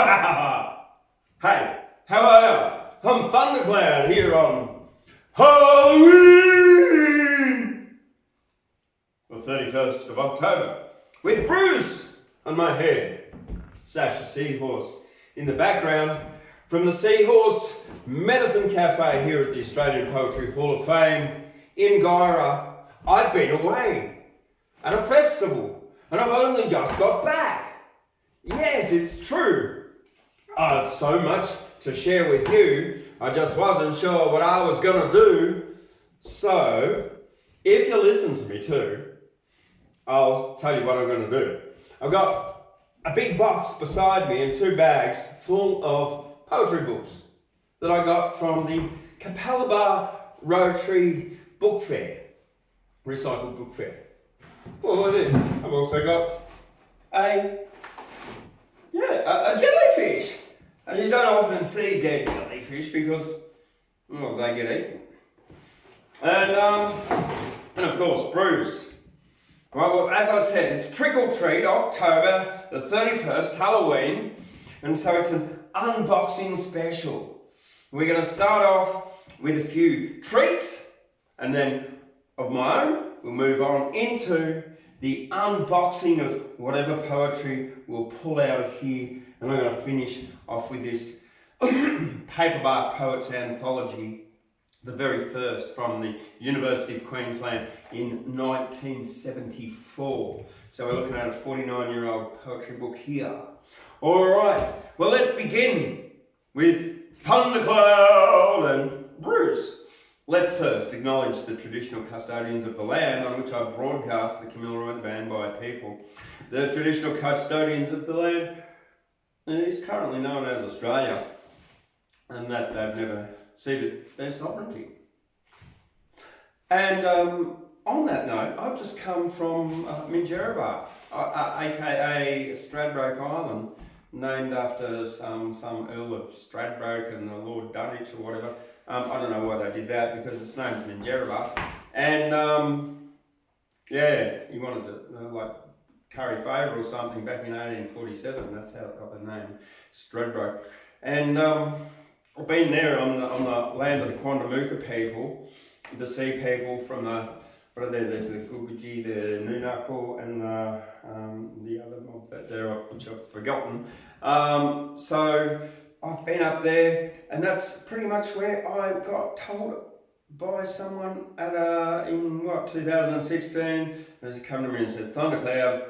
Hey, how are you? I'm Thundercloud here on Halloween, the 31st of October, with Bruce on my head, Sasha Seahorse in the background from the Seahorse Medicine Cafe here at the Australian Poetry Hall of Fame in Guyra. I've been away at a festival and I've only just got back. Yes, it's true. I've so much to share with you. I just wasn't sure what I was going to do. So, if you listen to me too, I'll tell you what I'm going to do. I've got a big box beside me and 2 bags full of poetry books that I got from the Capalaba Rotary Book Fair, recycled book fair. Well, look at this. I've also got a jellyfish. And you don't often see dead jellyfish because, well, they get eaten. And of course, Bruce. Well, as I said, it's Trick or Treat, October the 31st, Halloween. And so it's an unboxing special. We're going to start off with a few treats, and then of my own, we'll move on into the unboxing of whatever poetry we'll pull out of here. And I'm going to finish off with this paperback poets anthology, the very first from the University of Queensland in 1974. So we're looking at a 49-year-old poetry book here. All right, well, let's begin with Thundercloud and Bruce. Let's first acknowledge the traditional custodians of the land on which I broadcast the Camilla the Band by people. The traditional custodians of the land is currently known as Australia, and that they've never ceded their sovereignty. And on that note, I've just come from Minjerribah, aka Stradbroke Island, named after some Earl of Stradbroke and the Lord Dunwich or whatever. I don't know why they did that, because its name's Minjerribah. And he wanted to curry favour or something back in 1847. That's how it got the name, Stradbroke. And I've been there on the land of the Quandamooka people, the sea people from the, what are there? There's the Guguji, the Nunako, and the other mob that there, which I've forgotten. So I've been up there, and that's pretty much where I got told by someone at in 2016. As he came to me and said, "Thundercloud,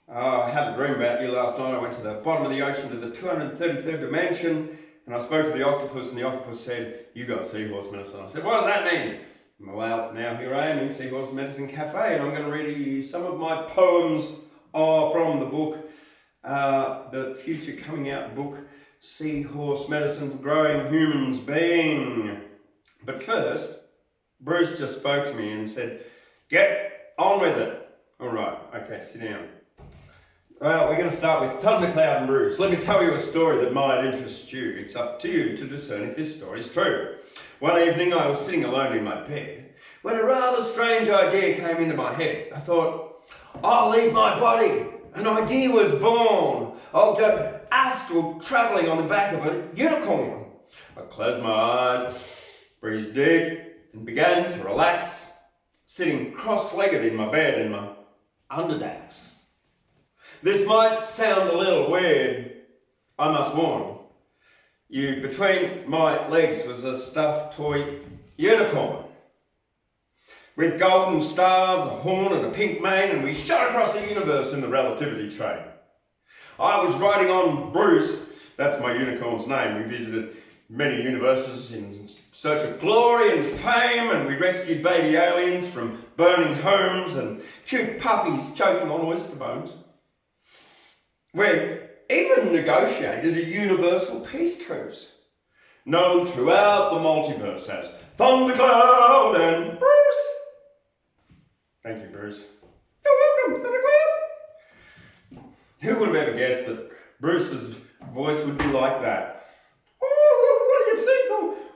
I had a dream about you last night. I went to the bottom of the ocean to the 233rd dimension, and I spoke to the octopus, and the octopus said, 'You got seahorse medicine.' I said, 'What does that mean?' Well, now here I am in Seahorse Medicine Cafe, and I'm going to read you some of my poems from the book, the future coming out book, Seahorse Medicine for Growing Humans Being. But first, Bruce just spoke to me and said, 'Get on with it.' All right, okay, sit down. Well, we're going to start with Thundercloud and Bruce. Let me tell you a story that might interest you. It's up to you to discern if this story is true. One evening I was sitting alone in my bed when a rather strange idea came into my head. I thought, I'll leave my body. An idea was born. I'll go astral travelling on the back of a unicorn. I closed my eyes, breathed deep, and began to relax, sitting cross-legged in my bed in my underdags. This might sound a little weird, I must warn you. Between my legs was a stuffed toy unicorn with golden stars, a horn and a pink mane, and we shot across the universe in the relativity train. I was riding on Bruce, that's my unicorn's name. We visited many universes in search of glory and fame, and we rescued baby aliens from burning homes and cute puppies choking on oyster bones. We even negotiated a universal peace truce, known throughout the multiverse as Thundercloud and Bruce. Thank you, Bruce. You're welcome, Thundercloud. Who would have ever guessed that Bruce's voice would be like that? Oh, what do you think?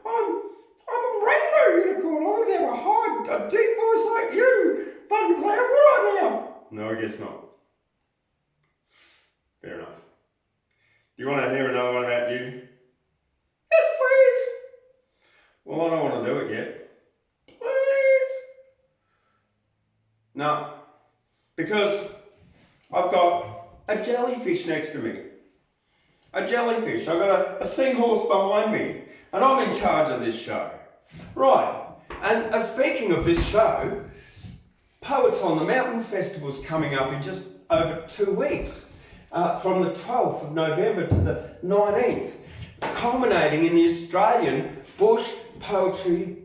I'm a rainbow unicorn. I would never hide a deep voice like you, Thundercloud, would I now? No, I guess not. Fair enough. Do you want to hear another one about you? Yes, please. Well, I don't want to do it yet. Please. No, because I've got a jellyfish next to me. A jellyfish. I've got a seahorse behind me, and I'm in charge of this show. Right, and speaking of this show, Poets on the Mountain Festival's coming up in just over 2 weeks, from the 12th of November to the 19th, culminating in the Australian Bush Poetry,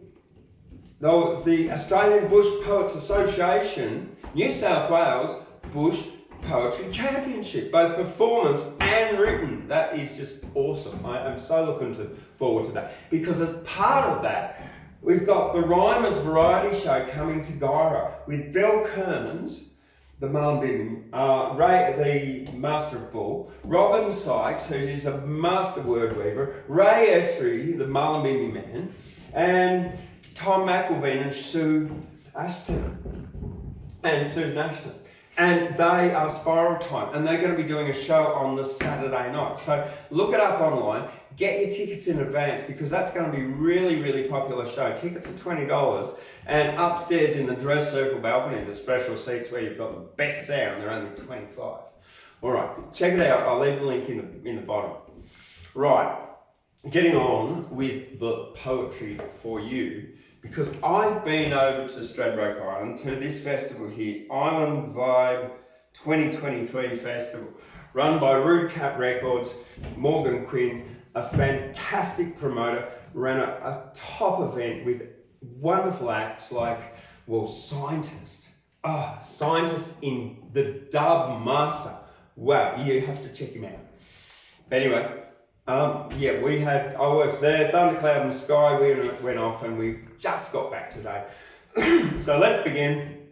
the Australian Bush Poets Association, New South Wales Bush Poetry Championship, both performance and written. That is just awesome. I am so looking forward to that, because as part of that, we've got the Rhymers Variety Show coming to Guyra with Bill Kearns, the Mullumbimby, Ray, the Master of Bull, Robin Sykes, who is a master word weaver, Ray Esri, the Mullumbimby man, and Tom McElveen and Susan Ashton. And they are Spiral Time, and they're going to be doing a show on the Saturday night. So look it up online, get your tickets in advance, because that's going to be a really, really popular show. Tickets are $20, and upstairs in the dress circle balcony, the special seats where you've got the best sound, they're only $25. All right, check it out. I'll leave the link in the bottom. Right, getting on with the poetry for you, because I've been over to Stradbroke Island to this festival here, Island Vibe 2023 Festival, run by Rude Cat Records. Morgan Quinn, a fantastic promoter, ran a top event with wonderful acts like, well, Scientist in the Dub Master. Wow, you have to check him out. But anyway, I was there, Thundercloud and Sky, we went off, and we just got back today. So let's begin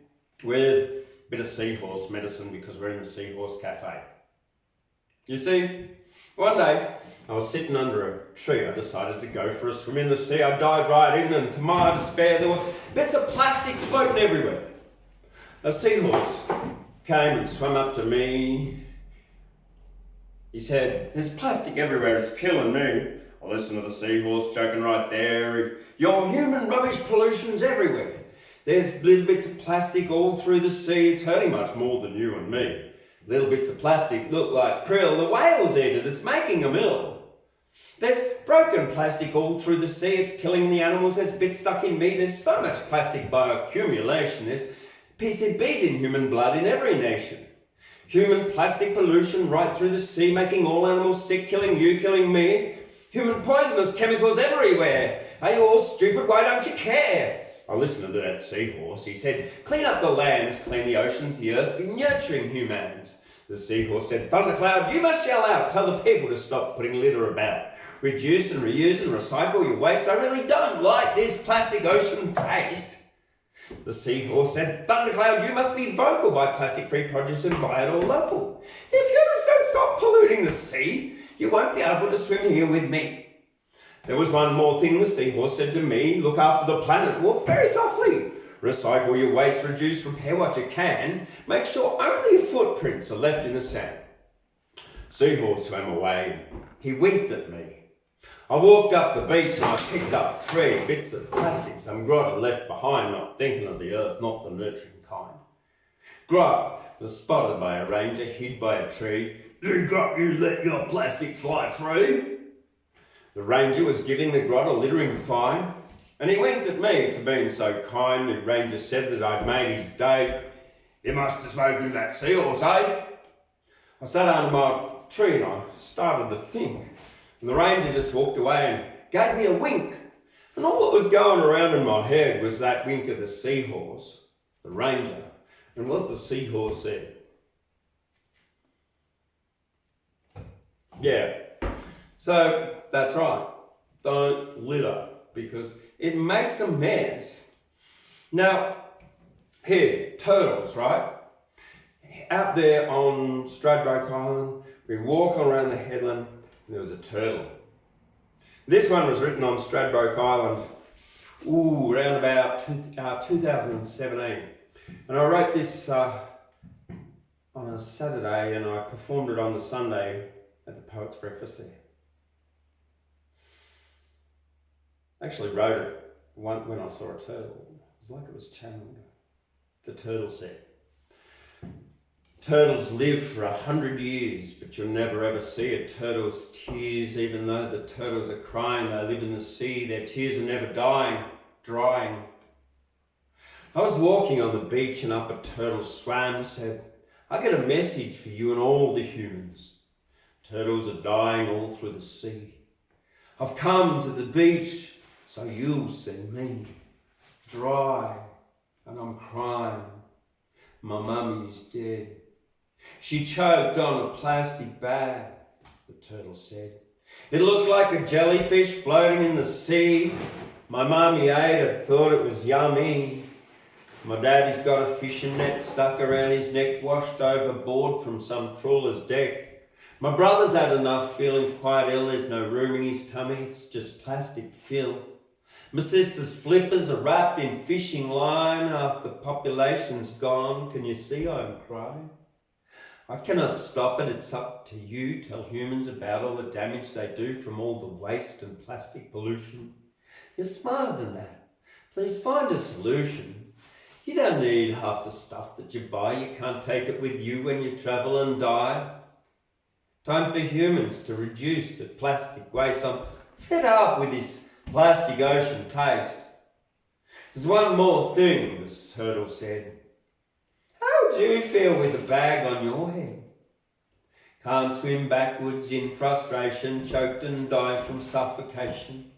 with a bit of Seahorse Medicine, because we're in the Seahorse Cafe. You see, one day I was sitting under a tree. I decided to go for a swim in the sea. I dived right in, and to my despair, there were bits of plastic floating everywhere. A seahorse came and swam up to me. He said, "There's plastic everywhere, it's killing me." I listened to the seahorse joking right there. "Your human rubbish pollution's everywhere. There's little bits of plastic all through the sea. It's hurting much more than you and me. Little bits of plastic look like krill. The whales eat it. It's making them ill. There's broken plastic all through the sea. It's killing the animals. There's bits stuck in me. There's so much plastic bioaccumulation. There's PCBs in human blood in every nation. Human plastic pollution right through the sea, making all animals sick, killing you, killing me. Human poisonous chemicals everywhere. Are you all stupid? Why don't you care?" I listened to that seahorse. He said, "Clean up the lands, clean the oceans, the earth, be nurturing humans." The seahorse said, "Thundercloud, you must yell out, tell the people to stop putting litter about. Reduce and reuse and recycle your waste. I really don't like this plastic ocean taste." The seahorse said, "Thundercloud, you must be vocal, buy plastic-free produce and buy it all local. If you don't stop polluting the sea, you won't be able to swim here with me." There was one more thing the seahorse said to me. "Look after the planet, walk very softly. Recycle your waste, reduce, repair what you can. Make sure only footprints are left in the sand." Seahorse swam away. He winked at me. I walked up the beach and I picked up 3 bits of plastic some grot had left behind, not thinking of the earth, not the nurturing kind. Grot was spotted by a ranger hid by a tree. "You grot, you let your plastic fly free." The ranger was giving the grot a littering fine, and he winked at me for being so kind. The ranger said that I'd made his day. "You must have spoken to that seahorse, eh?" I sat under my tree and I started to think. And the ranger just walked away and gave me a wink. And all that was going around in my head was that wink of the seahorse, the ranger, and what the seahorse said. Yeah, so that's right. Don't litter, because it makes a mess. Now, here, turtles, right? Out there on Stradbroke Island, we walk around the headland, and there was a turtle. This one was written on Stradbroke Island, around about 2017. And I wrote this on a Saturday, and I performed it on the Sunday at the Poets' Breakfast there. I actually wrote it when I saw a turtle. It was like it was channeled. The turtle said, "Turtles live for 100 years, but you'll never ever see a turtle's tears. Even though the turtles are crying, they live in the sea. Their tears are never drying. I was walking on the beach and up a turtle swam, said, I get a message for you and all the humans. Turtles are dying all through the sea. I've come to the beach so you'll see me, dry, and I'm crying. My mummy's dead. She choked on a plastic bag," the turtle said. "It looked like a jellyfish floating in the sea. My mummy ate it, thought it was yummy. My daddy's got a fishing net stuck around his neck, washed overboard from some trawler's deck. My brother's had enough, feeling quite ill. There's no room in his tummy, it's just plastic fill. My sister's flippers are wrapped in fishing line. Half the population's gone. Can you see I'm crying? I cannot stop it, it's up to you. Tell humans about all the damage they do from all the waste and plastic pollution. You're smarter than that. Please find a solution. You don't need half the stuff that you buy. You can't take it with you when you travel and die. Time for humans to reduce the plastic waste. I'm fed up with this plastic ocean taste. There's one more thing," the turtle said. "How do you feel with a bag on your head? Can't swim backwards in frustration, choked and dying from suffocation.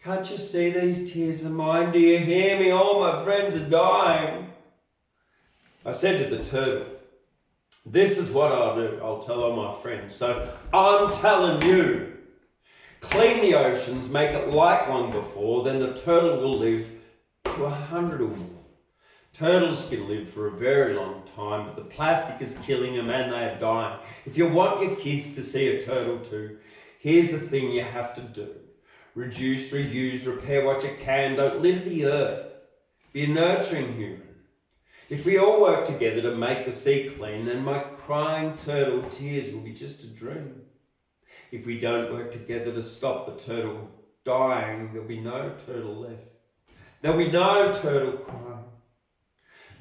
Can't you see these tears of mine? Do you hear me? All my friends are dying." I said to the turtle, "This is what I'll do. I'll tell all my friends. So I'm telling you, clean the oceans, make it like one before, then the turtle will live to 100 or more. Turtles can live for a very long time, but the plastic is killing them and they are dying. If you want your kids to see a turtle too, here's the thing you have to do. Reduce, reuse, repair what you can. Don't litter the earth. Be a nurturing human. If we all work together to make the sea clean, then my crying turtle tears will be just a dream. If we don't work together to stop the turtle dying, there'll be no turtle left. There'll be no turtle crying.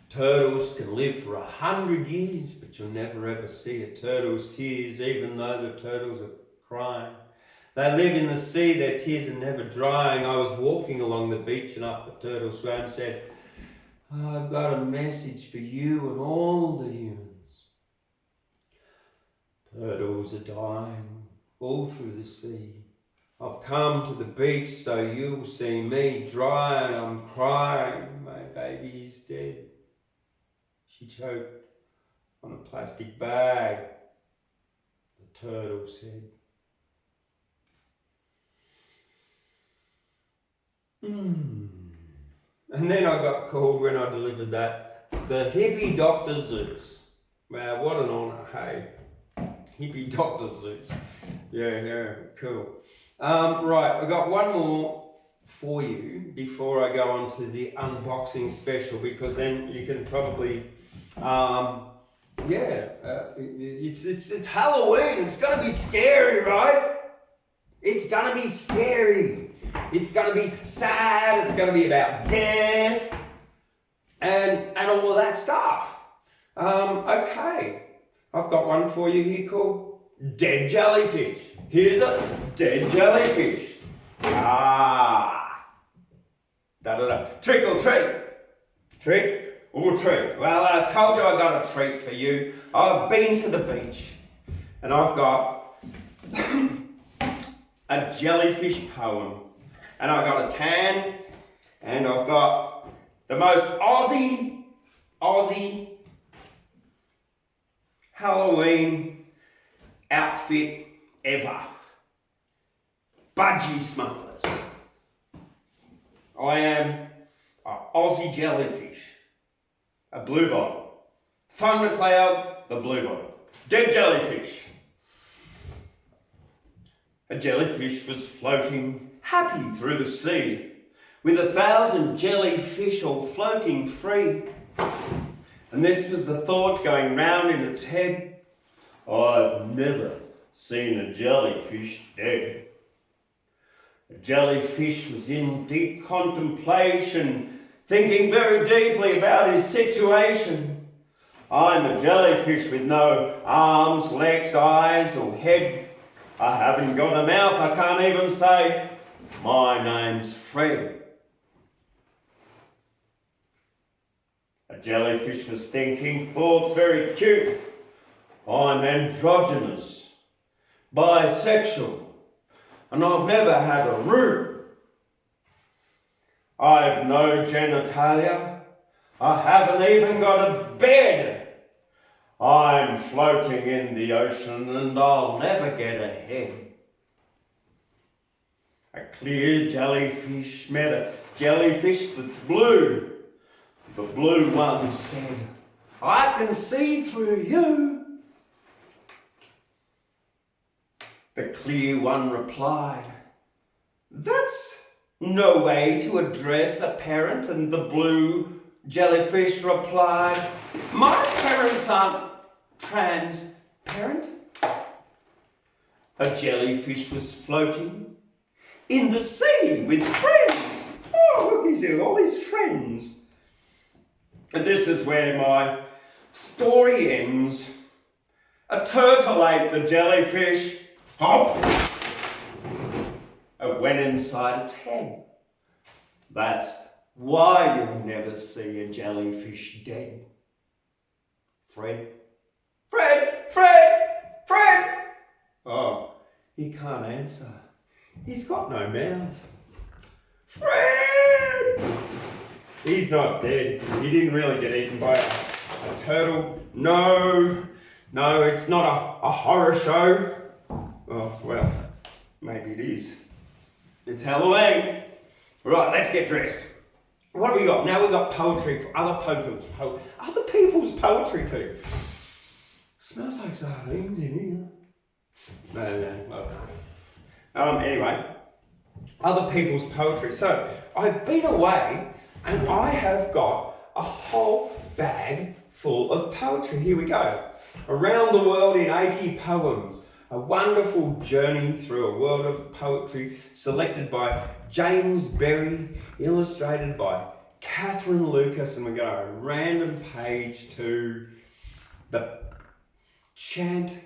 Turtles can live for 100 years, but you'll never ever see a turtle's tears, even though the turtles are crying. They live in the sea, their tears are never drying. I was walking along the beach and up the turtle swam, said, I've got a message for you and all the humans. Turtles are dying all through the sea. I've come to the beach so you'll see me dry and I'm crying. My baby is dead. She choked on a plastic bag, the turtle said. And then I got called when I delivered that, the hippie Dr. Zeus. Wow, what an honour, hey. Hippie Dr. Zeus. Yeah, cool. Right, I got one more for you before I go on to the unboxing special, because then you can probably, it's Halloween, it's gonna be scary, right? It's gonna be scary. It's gonna be sad, it's gonna be about death, and all of that stuff. Okay, I've got one for you here called Dead Jellyfish. Here's a dead jellyfish. Trick or treat. Trick or treat. Well, I told you I got a treat for you. I've been to the beach and I've got a jellyfish poem. And I've got a tan and I've got the most Aussie Halloween outfit ever. Budgie smugglers. I am an Aussie jellyfish, a blue bottle. Thundercloud, the blue bottle. Dead jellyfish. A jellyfish was floating happy through the sea, with 1,000 jellyfish all floating free. And this was the thought going round in its head, I've never seen a jellyfish dead. The jellyfish was in deep contemplation, thinking very deeply about his situation. I'm a jellyfish with no arms, legs, eyes or head. I haven't got a mouth, I can't even say, my name's Fred. A jellyfish was thinking thoughts very cute. I'm androgynous, bisexual, and I've never had a root. I've no genitalia, I haven't even got a bed. I'm floating in the ocean and I'll never get ahead. A clear jellyfish met a jellyfish that's blue. The blue one said, I can see through you. The clear one replied, that's no way to address a parent. And the blue jellyfish replied, my parents aren't transparent. A jellyfish was floating in the sea with friends. Oh, look, he's got all his friends. And this is where my story ends. A turtle ate the jellyfish. Hop! It went inside its head. That's why you'll never see a jellyfish dead. Fred? Fred! Fred! Fred! Oh, he can't answer. He's got no mouth. Fred! He's not dead. He didn't really get eaten by a turtle. No, it's not a horror show. Oh, well, maybe it is. It's Halloween. Right, let's get dressed. What have we got? Now we've got poetry for other people's poetry too. Smells like sardines in here. No. Anyway, other people's poetry. So, I've been away and I have got a whole bag full of poetry. Here we go. Around the world in 80 poems. A wonderful journey through a world of poetry selected by James Berry, illustrated by Catherine Lucas, and we're going to a random page to the Chant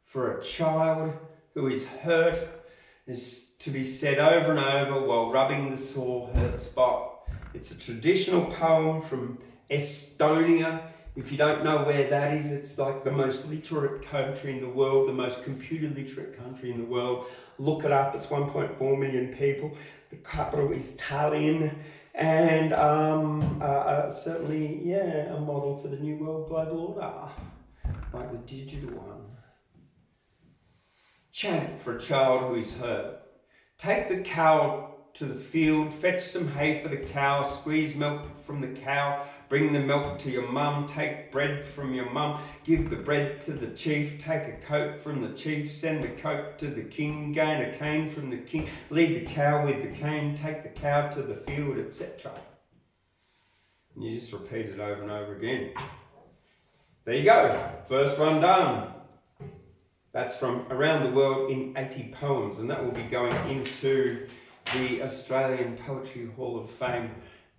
for a child who is hurt is to be said over and over while rubbing the sore hurt spot. It's a traditional poem from Estonia. If you don't know where that is, it's like the most literate country in the world, the most computer literate country in the world. Look it up, it's 1.4 million people. The capital is Tallinn, and certainly, a model for the new world global order, like the digital one. Chant for a child who is hurt. Take the cow to the field, fetch some hay for the cow, squeeze milk from the cow, bring the milk to your mum, take bread from your mum, give the bread to the chief, take a coat from the chief, send the coat to the king, gain a cane from the king, lead the cow with the cane, take the cow to the field, etc. And you just repeat it over and over again. There you go, first one done. That's from Around the World in 80 Poems, and that will be going into the Australian Poetry Hall of Fame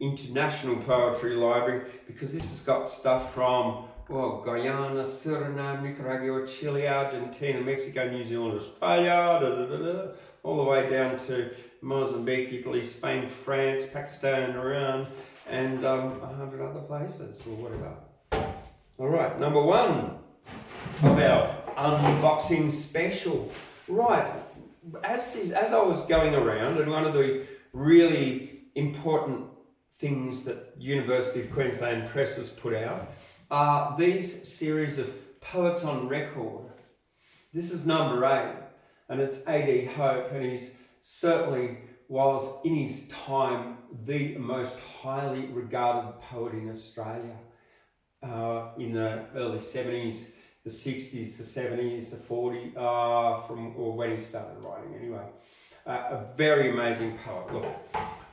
International Poetry Library, because this has got stuff from Guyana, Suriname, Nicaragua, Chile, Argentina, Mexico, New Zealand, Australia, all the way down to Mozambique, Italy, Spain, France, Pakistan, Iran, and 100 other places or whatever. All right, number one of our unboxing special. Right, as I was going around, and one of the really important things that University of Queensland Press has put out are these series of Poets on Record. This is number 8, and it's A.D. Hope, and he's certainly was in his time the most highly regarded poet in Australia in the early 70s, the 60s, the 70s, the 40s, or when he started writing anyway. A very amazing poet. Look,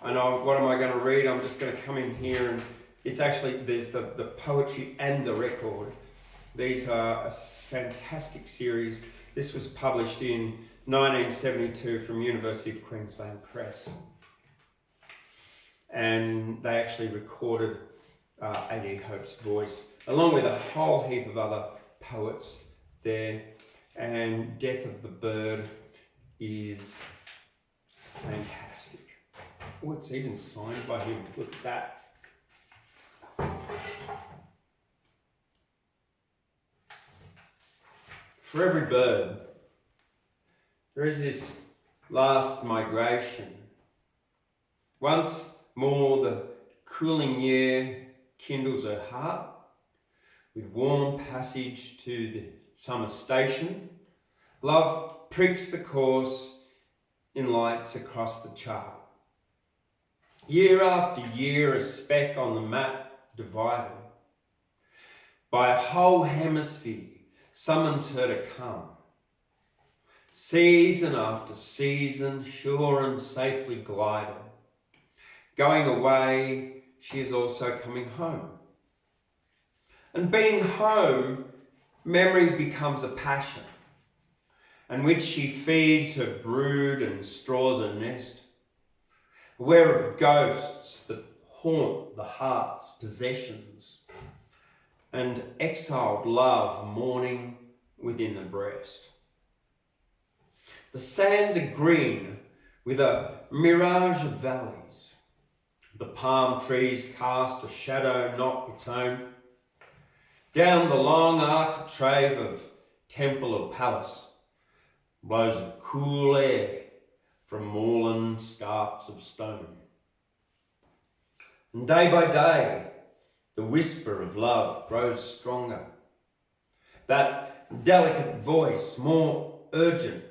I know, what am I going to read? I'm just going to come in here, and it's actually, there's the poetry and the record. These are a fantastic series. This was published in 1972 from University of Queensland Press. And they actually recorded A.D. Hope's voice, along with a whole heap of other poets there. And Death of the Bird is fantastic. Oh, it's even signed by him. Look at that. For every bird, there is this last migration. Once more the cooling air kindles her heart with warm passage to the summer station. Love pricks the course in lights across the chart. Year after year, a speck on the map divided by a whole hemisphere summons her to come. Season after season, sure and safely gliding. Going away, she is also coming home. And being home, memory becomes a passion, and which she feeds her brood and straws her nest, aware of ghosts that haunt the heart's possessions, and exiled love mourning within the breast. The sands are green with a mirage of valleys. The palm trees cast a shadow not its own. Down the long architrave of temple or palace blows a cool air from moorland scarps of stone. And day by day, the whisper of love grows stronger. That delicate voice more urgent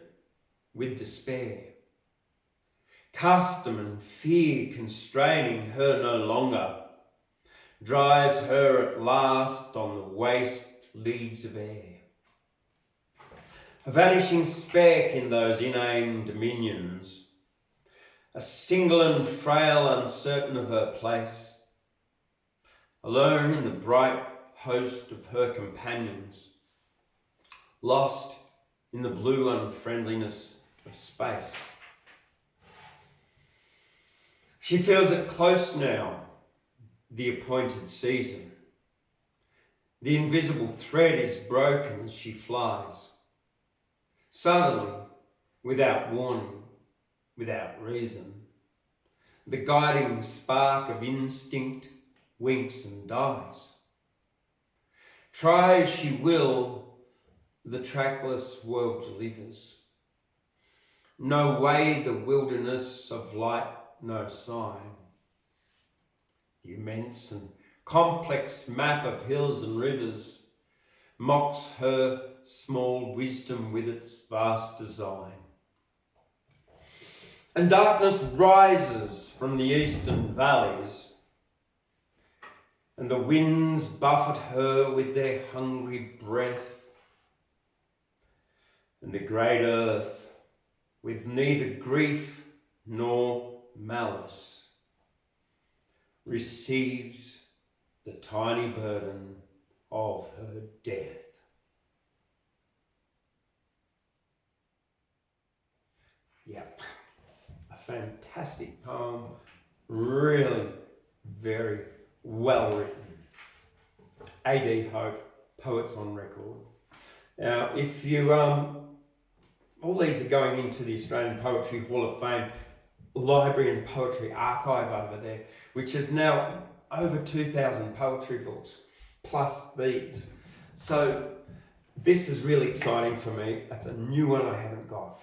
with despair. Custom and fear constraining her no longer drives her at last on the waste leagues of air. A vanishing speck in those inane dominions, a single and frail uncertain of her place, alone in the bright host of her companions, lost in the blue unfriendliness of space. She feels it close now, the appointed season. The invisible thread is broken as she flies. Suddenly, without warning, without reason, the guiding spark of instinct winks and dies. Try as she will, the trackless world delivers. No way the wilderness of light, no sign. The immense and complex map of hills and rivers mocks her small wisdom with its vast design. And darkness rises from the eastern valleys, and the winds buffet her with their hungry breath, and the great earth, with neither grief nor malice, receives the tiny burden of her death. Yep, a fantastic poem, really very well written. A.D. Hope, Poets on Record. Now, if you, all these are going into the Australian Poetry Hall of Fame Library and Poetry Archive over there, which is now over 2,000 poetry books, plus these. So this is really exciting for me. That's a new one I haven't got.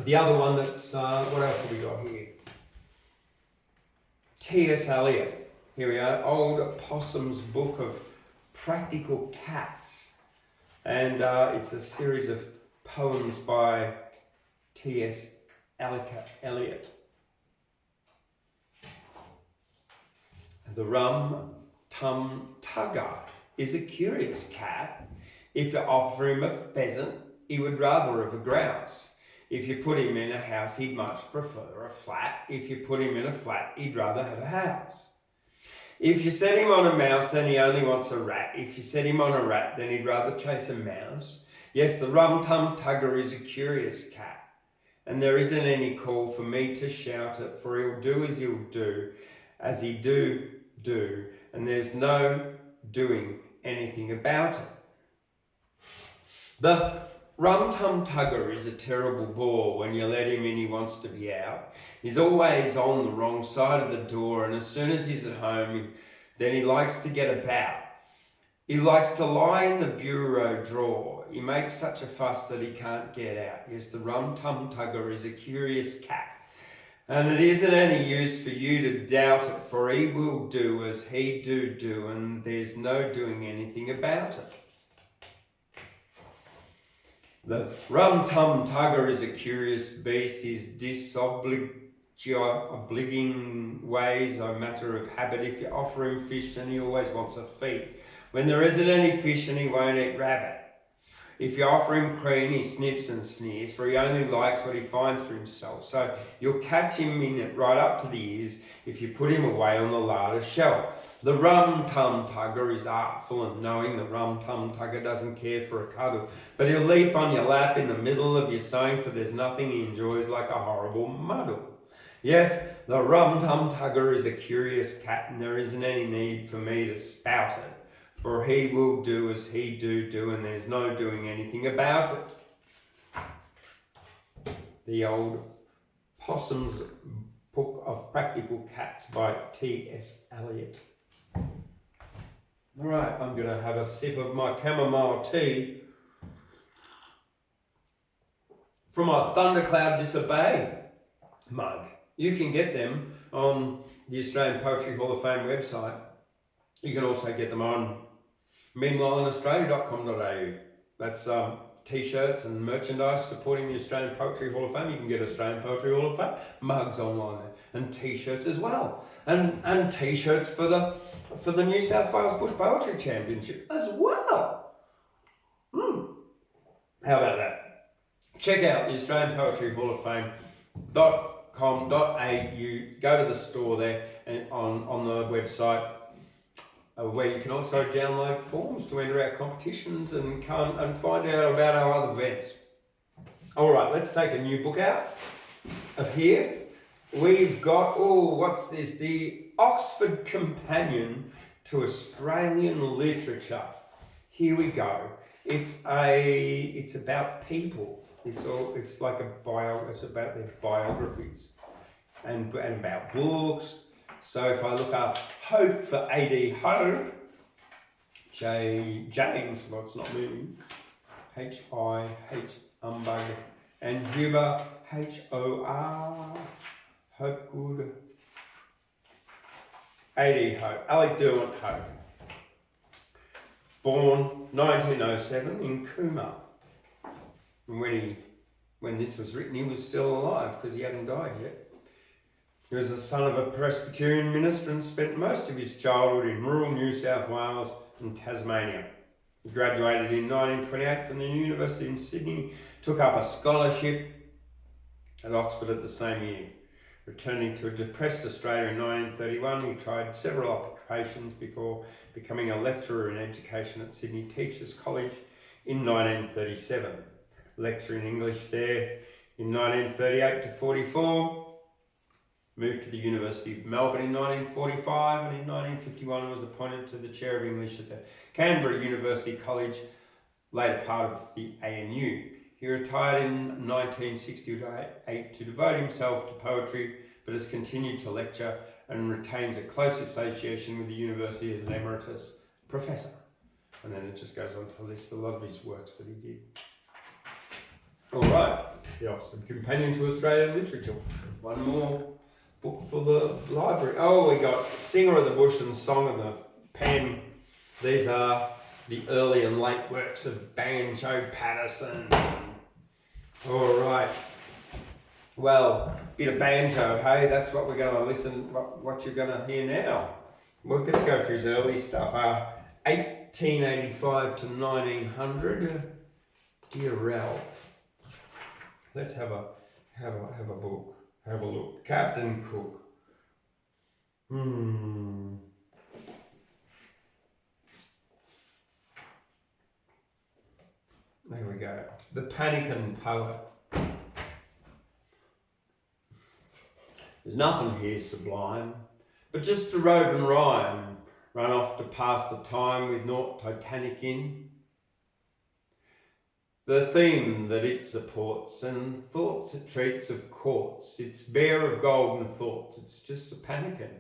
The other one that's, what else have we got here? T S Eliot. Here we are, Old Possum's Book of Practical Cats. And it's a series of poems by T S Eliot. The Rum Tum Tugger is a curious cat. If you offer him a pheasant, he would rather have a grouse. If you put him in a house, he'd much prefer a flat. If you put him in a flat, he'd rather have a house. If you set him on a mouse, then he only wants a rat. If you set him on a rat, then he'd rather chase a mouse. Yes, the Rum Tum Tugger is a curious cat, and there isn't any call for me to shout it, for he'll do as he'll do, as he do, and there's no doing anything about it. The Rum Tum Tugger is a terrible bore. When you let him in, he wants to be out. He's always on the wrong side of the door, and as soon as he's at home, then he likes to get about. He likes to lie in the bureau drawer. He makes such a fuss that he can't get out. Yes, the Rum Tum Tugger is a curious cat, and it isn't any use for you to doubt it, for he will do as he do, and there's no doing anything about it. The Rum Tum Tugger is a curious beast. His disobliging ways are a matter of habit. If you offer him fish, then he always wants a feed. When there isn't any fish, and he won't eat rabbit. If you offer him cream, he sniffs and sneers, for he only likes what he finds for himself. So you'll catch him in it right up to the ears if you put him away on the larder shelf. The Rum Tum Tugger is artful and knowing. The Rum Tum Tugger doesn't care for a cuddle, but he'll leap on your lap in the middle of your sewing, for there's nothing he enjoys like a horrible muddle. Yes, the Rum Tum Tugger is a curious cat, and there isn't any need for me to spout it, for he will do as he do, and there's no doing anything about it. The Old Possums Book of Practical Cats by T S Eliot. All right, I'm going to have a sip of my chamomile tea from my Thundercloud Disobey mug. You can get them on the Australian Poetry Hall of Fame website. You can also get them on meanwhileinaustralia.com.au. That's t-shirts and merchandise supporting the Australian Poetry Hall of Fame. You can get Australian Poetry Hall of Fame mugs online there, and t-shirts as well, and t-shirts for the New South Wales Bush Poetry Championship as well. How about that? Check out the Australian Poetry Hall of Fame.com.au. Go to the store there and on the website, where you can also download forms to enter our competitions and come and find out about our other events. All right, let's take a new book out of here. We've got, what's this? The Oxford Companion to Australian Literature. Here we go. It's about people. It's about their biographies and about books. So if I look up Hope for A.D. Hope, James, well, it's not Mooni, H-I-H, Umbug, and Huber, H-O-R, Hope Good, A.D. Hope, Alec Derwent Hope, born 1907 in Cooma. And when this was written, he was still alive because he hadn't died yet. He was the son of a Presbyterian minister and spent most of his childhood in rural New South Wales and Tasmania. He graduated in 1928 from the University in Sydney, took up a scholarship at Oxford at the same year. Returning to a depressed Australia in 1931, he tried several occupations before becoming a lecturer in education at Sydney Teachers College in 1937. Lecturing English there in 1938 to 44. Moved to the University of Melbourne in 1945, and in 1951 was appointed to the chair of English at the Canberra University College, later part of the ANU. He retired in 1968 to devote himself to poetry, but has continued to lecture and retains a close association with the university as an emeritus professor. And then it just goes on to list a lot of his works that he did. All right, the Oxford Companion to Australian Literature. One more book for the library. Oh, we got Singer of the Bush and Song of the Pen. These are the early and late works of Banjo Paterson. All right. Well, bit of banjo, hey? That's what we're going to what you're going to hear now. Well, let's go through his early stuff. 1885 to 1900. Dear Ralph. Let's have a book. Have a look. Captain Cook. go. The Pannikin Poet. There's nothing here sublime, but just a roving rhyme, run off to pass the time with naught titanic in. The theme that it supports and thoughts it treats of courts, it's bare of golden thoughts, it's just a pannikin.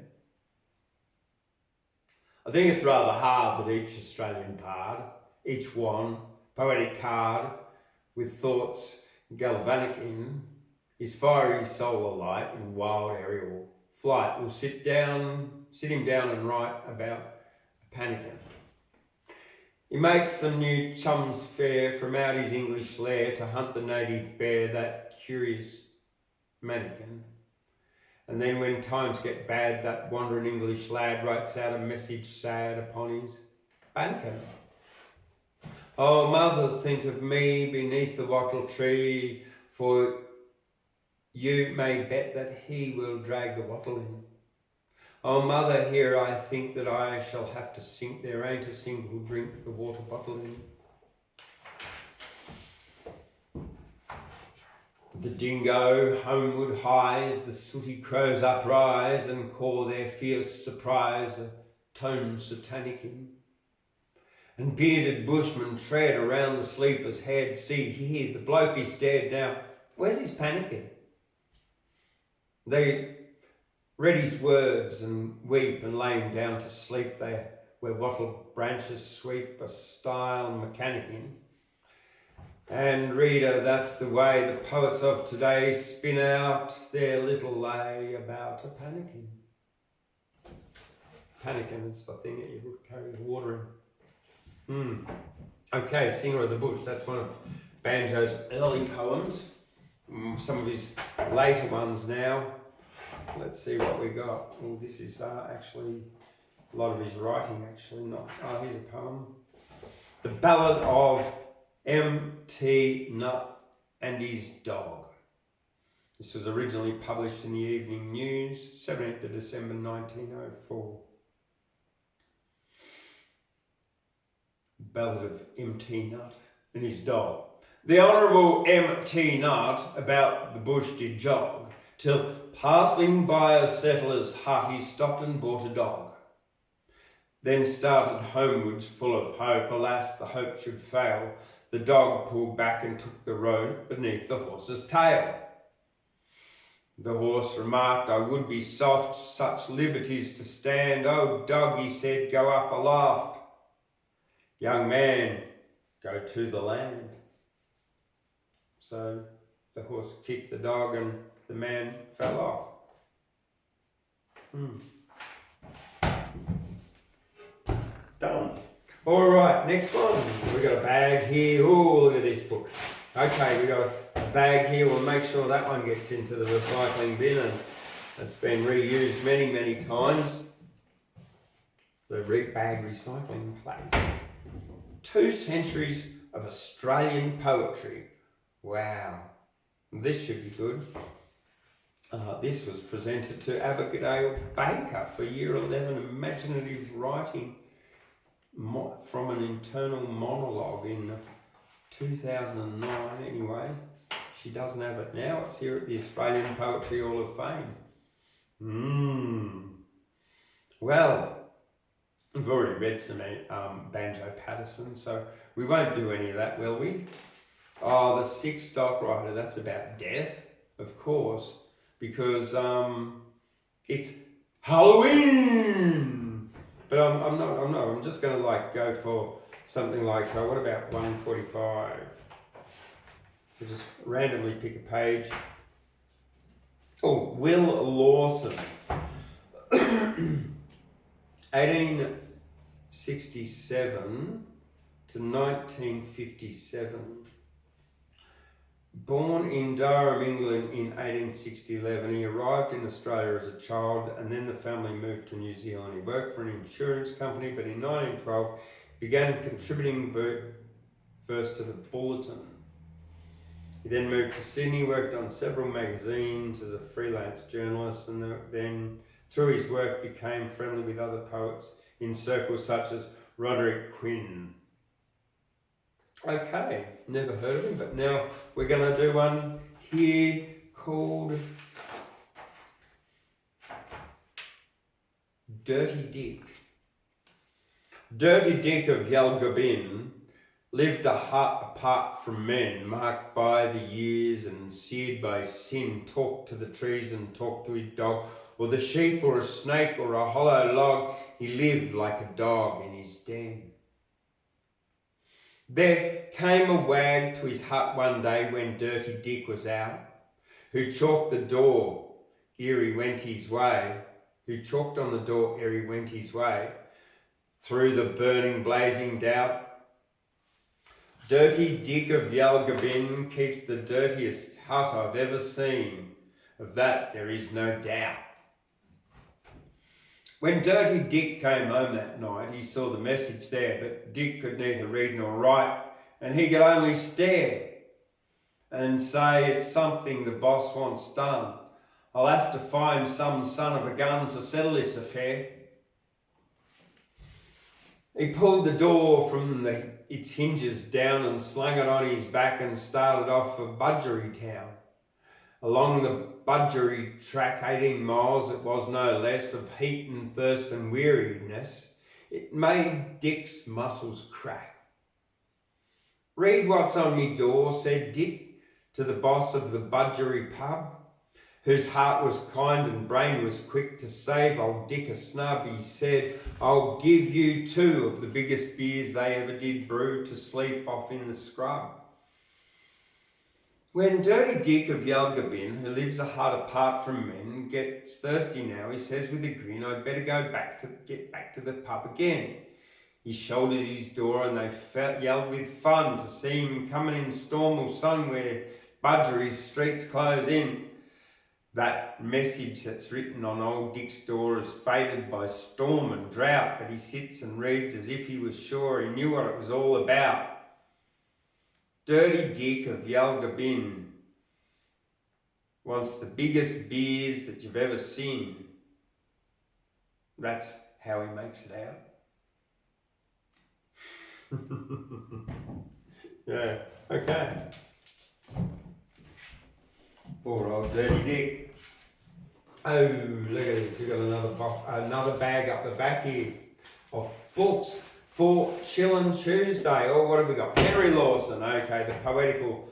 I think it's rather hard that each Australian pard, each one, poetic card, with thoughts galvanic in, his fiery soul alight in wild aerial flight will sit him down and write about a pannikin. He makes some new chums fare from out his English lair to hunt the native bear, that curious mannikin. And then when times get bad, that wandering English lad writes out a message sad upon his pannikin. Oh, mother, think of me beneath the wattle tree, for you may bet that he will drag the wattle in. Oh, mother, here I think that I shall have to sink. There ain't a single drink the water bottle in. The dingo homeward hies, the sooty crows uprise and call their fierce surprise a tone satanic in. And bearded bushmen tread around the sleeper's head. See here, the bloke is dead. Now, where's his pannikin? They read his words and weep and lay him down to sleep there, where wattled branches sweep a style mechanic in. And reader, that's the way the poets of today spin out their little lay about a pannikin. Pannikin is the thing that you would carry the water in. Okay, Singer of the Bush, that's one of Banjo's early poems. Some of his later ones now. Let's see what we got. Well, this is actually a lot of his writing, actually. Here's a poem. The Ballad of M.T. Nutt and His Dog. This was originally published in the Evening News, 17th of December 1904. Ballad of M.T. Nutt and His Dog. The Honourable M.T. Nutt about the bush did jog, till passing by a settler's hut he stopped and bought a dog. Then started homewards full of hope, alas the hope should fail. The dog pulled back and took the road beneath the horse's tail. The horse remarked, I would be soft, such liberties to stand. Oh dog, he said, go up aloft. Young man, go to the land. So the horse kicked the dog and the man fell off. Done. All right, next one. We've got a bag here. Oh, look at this book. Okay, we've got a bag here. We'll make sure that one gets into the recycling bin, and it's been reused many, many times. The bag recycling place. 2 centuries of Australian poetry. Wow. This should be good. This was presented to Abigail Baker for Year 11, Imaginative Writing from an Internal Monologue in 2009 anyway. She doesn't have it now. It's here at the Australian Poetry Hall of Fame. Well, we've already read some Banjo Paterson, so we won't do any of that, will we? Oh, the 6 Stock Rider, that's about death, of course, because it's Halloween. But I'm just going to go for something like, what about 145? We'll just randomly pick a page. Oh, Will Lawson. 1867 to 1957. Born in Durham, England in 1811, he arrived in Australia as a child and then the family moved to New Zealand. He worked for an insurance company, but in 1912 began contributing verse to the Bulletin. He then moved to Sydney, worked on several magazines as a freelance journalist, and then through his work became friendly with other poets in circles such as Roderick Quinn. Okay, never heard of him, but now we're going to do one here called Dirty Dick. Dirty Dick of Yalgabin lived a hut apart from men, marked by the years and seared by sin, talked to the trees and talked to his dog, or the sheep or a snake or a hollow log. He lived like a dog in his den. There came a wag to his hut one day when Dirty Dick was out, who chalked the door ere he went his way, who chalked on the door ere he went his way, through the burning blazing doubt. Dirty Dick of Yalgabin keeps the dirtiest hut I've ever seen, of that there is no doubt. When Dirty Dick came home that night, he saw the message there, but Dick could neither read nor write, and he could only stare and say, it's something the boss wants done. I'll have to find some son of a gun to settle this affair. He pulled the door from its hinges down and slung it on his back and started off for Budgery Town. Along the Budgery track, 18 miles, it was no less, of heat and thirst and weariness. It made Dick's muscles crack. Read what's on me door, said Dick to the boss of the Budgery pub, whose heart was kind and brain was quick to save old Dick a snub. He said, I'll give you 2 of the biggest beers they ever did brew to sleep off in the scrub. When Dirty Dick of Yalgabin, who lives a hut apart from men, gets thirsty now, he says with a grin, I'd better get back to the pub again. He shouldered his door and they yelled with fun to see him coming in storm or sun where Budgery's streets close in. That message that's written on old Dick's door is faded by storm and drought, but he sits and reads as if he was sure he knew what it was all about. Dirty Dick of Yalgabin wants the biggest beers that you've ever seen. That's how he makes it out. Yeah, okay. Poor old Dirty Dick. Oh, look at this. We've got another bag up the back here of books for Chillin Tuesday. Oh, what have we got? Henry Lawson. Okay, the poetical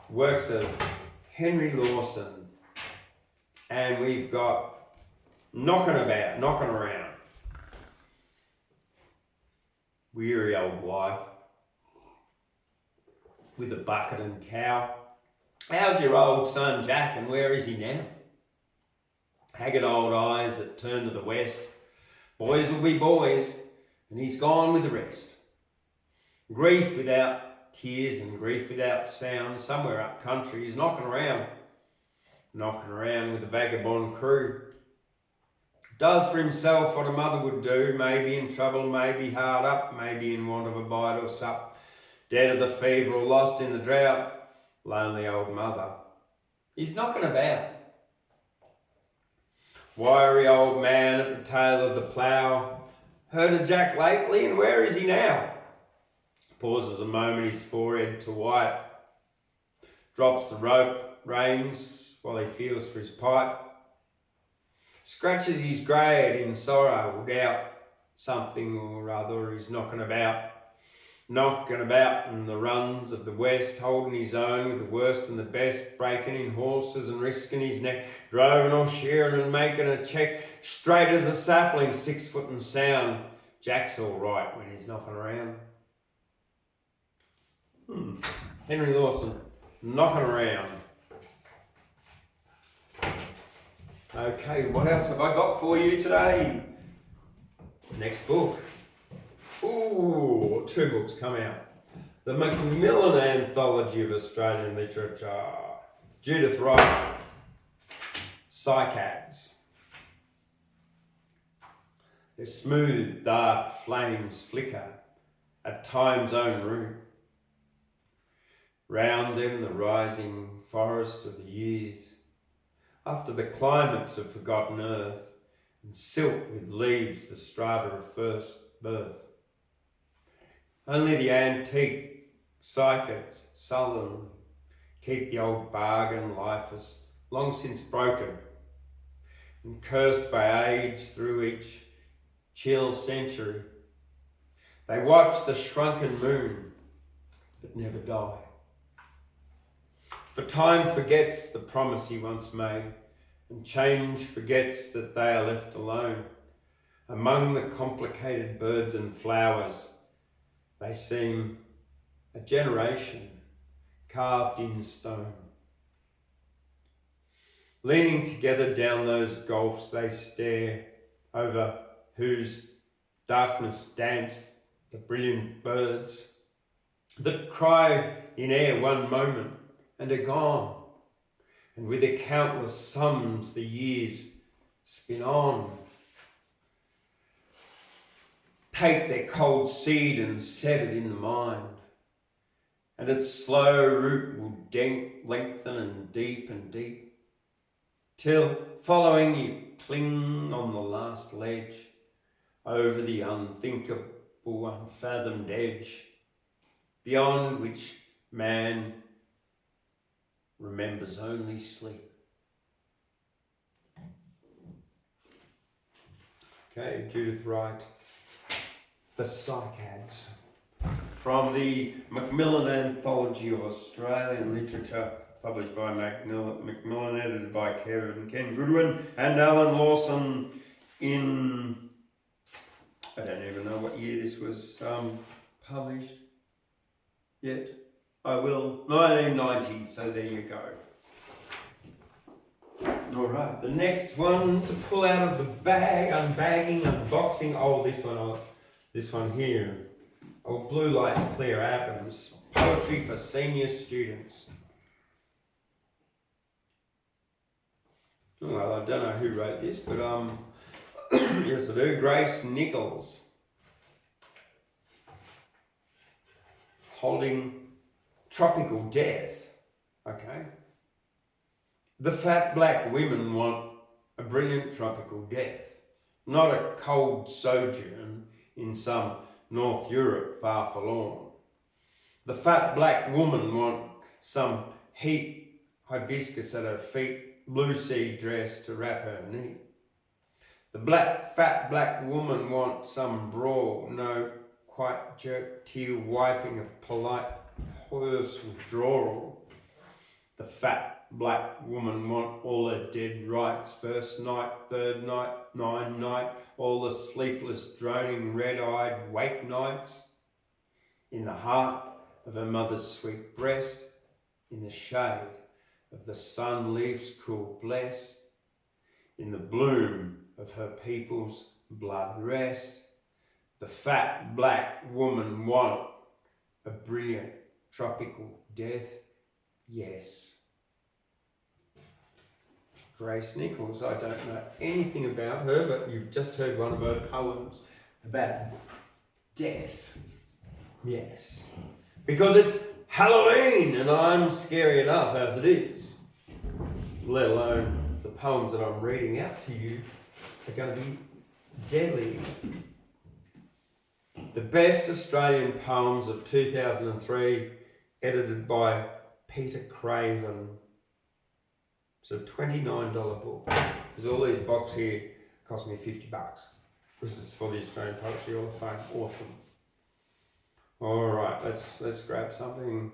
works of Henry Lawson. And we've got Knocking Around. Weary old wife with a bucket and cow. How's your old son Jack, and where is he now? Haggard old eyes that turn to the west. Boys will be boys, and he's gone with the rest. Grief without tears and grief without sound. Somewhere up country he's knocking around with the vagabond crew. Does for himself what a mother would do, maybe in trouble, maybe hard up, maybe in want of a bite or sup. Dead of the fever or lost in the drought. Lonely old mother. He's knocking about. Wiry old man at the tail of the plough. Heard of Jack lately, and where is he now? Pauses a moment, his forehead to white. Drops the rope, reins while he feels for his pipe. Scratches his grey head in sorrow, will doubt something or other he's knocking about in the runs of the west, holding his own with the worst and the best, breaking in horses and risking his neck, droving or shearing and making a check, straight as a sapling, 6 foot and sound. Jack's all right when he's knocking around. Henry Lawson, Knocking Around. Okay, what else have I got for you today? Next book. Ooh, 2 books come out. The Macmillian Anthology of Australian Literature. Judith Wright, Cycads. Their smooth, dark flames flicker at time's own route. Round them the rising forest of the years, after the climates of forgotten earth, and silk with leaves the strata of first birth. Only the antique psychics sullenly keep the old bargain life as long since broken and cursed by age through each chill century. They watch the shrunken moon but never die. For time forgets the promise he once made, and change forgets that they are left alone. Among the complicated birds and flowers, they seem a generation carved in stone. Leaning together down those gulfs they stare, over whose darkness dance the brilliant birds that cry in air one moment and are gone, and with their countless sums the years spin on. Take their cold seed and set it in the mind, and its slow root will lengthen and deep, till, following, you cling on the last ledge, over the unthinkable, unfathomed edge, beyond which man remembers only sleep. Okay, Judith Wright, The Psychads, from the Macmillian Anthology of Australian Literature, published by Macmillian, edited by Ken Goodwin and Alan Lawson in, I don't even know what year this was published yet. I will, 1990, so there you go. All right, the next one to pull out of the bag, unbagging, unboxing. Oh, this one here. Oh, Blue Lights, Clear Atoms, poetry for senior students. Well, I don't know who wrote this, but yes I do. Grace Nichols. Holding tropical death. Okay. The fat black women want a brilliant tropical death, not a cold sojourn in some North Europe far forlorn. The fat black woman want some heat hibiscus at her feet, blue sea dress to wrap her knee. The fat black woman want some brawl, no quite jerk tear wiping a polite horse withdrawal. The fat black woman want all her dead rights, first night, third night, night, all the sleepless, droning, red-eyed wake nights, in the heart of her mother's sweet breast, in the shade of the sun leaves cool blessed, in the bloom of her people's blood rest. The fat black woman want a brilliant tropical death, yes. Grace Nichols, I don't know anything about her, but you've just heard one of her poems about death. Yes. Because it's Halloween and I'm scary enough as it is. Let alone the poems that I'm reading out to you are going to be deadly. The best Australian poems of 2003, edited by Peter Craven. It's a $29 book. There's all these boxes here, cost me $50. This is for the Australian Poetry Hall of Fame. Awesome. All right, let's grab something.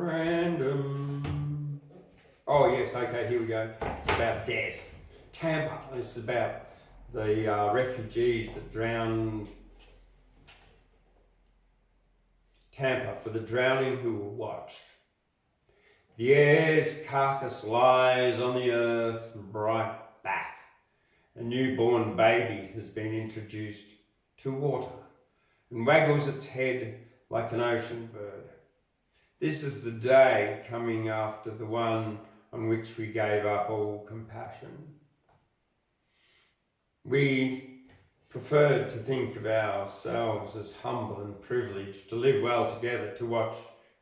Random. Oh yes, okay, here we go. It's about death. Tampa. This is about the refugees that drowned. Tampa, for the drowning who were watched. The air's carcass lies on the earth's bright back. A newborn baby has been introduced to water and waggles its head like an ocean bird. This is the day coming after the one on which we gave up all compassion. We preferred to think of ourselves as humble and privileged, to live well together, to watch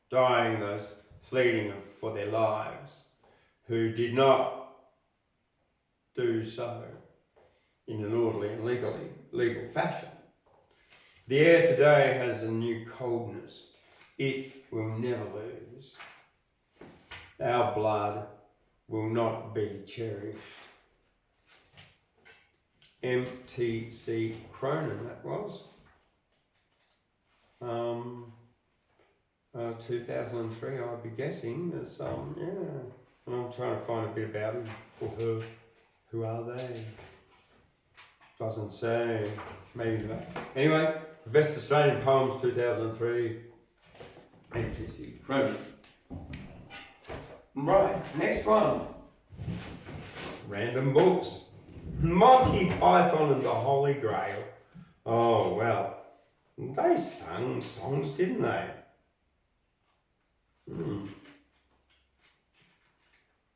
dying those fleeting for their lives, who did not do so in an orderly and legal fashion. The air today has a new coldness. It will never lose. Our blood will not be cherished. MTC Cronin, that was. 2003, I'd be guessing. There's and I'm trying to find a bit about him or her. Who are they? Doesn't say. Maybe that. Anyway, the Best Australian Poems 2003. MTC Cronin. Right, next one. Random books. Monty Python and the Holy Grail. Oh, well. They sung songs, didn't they?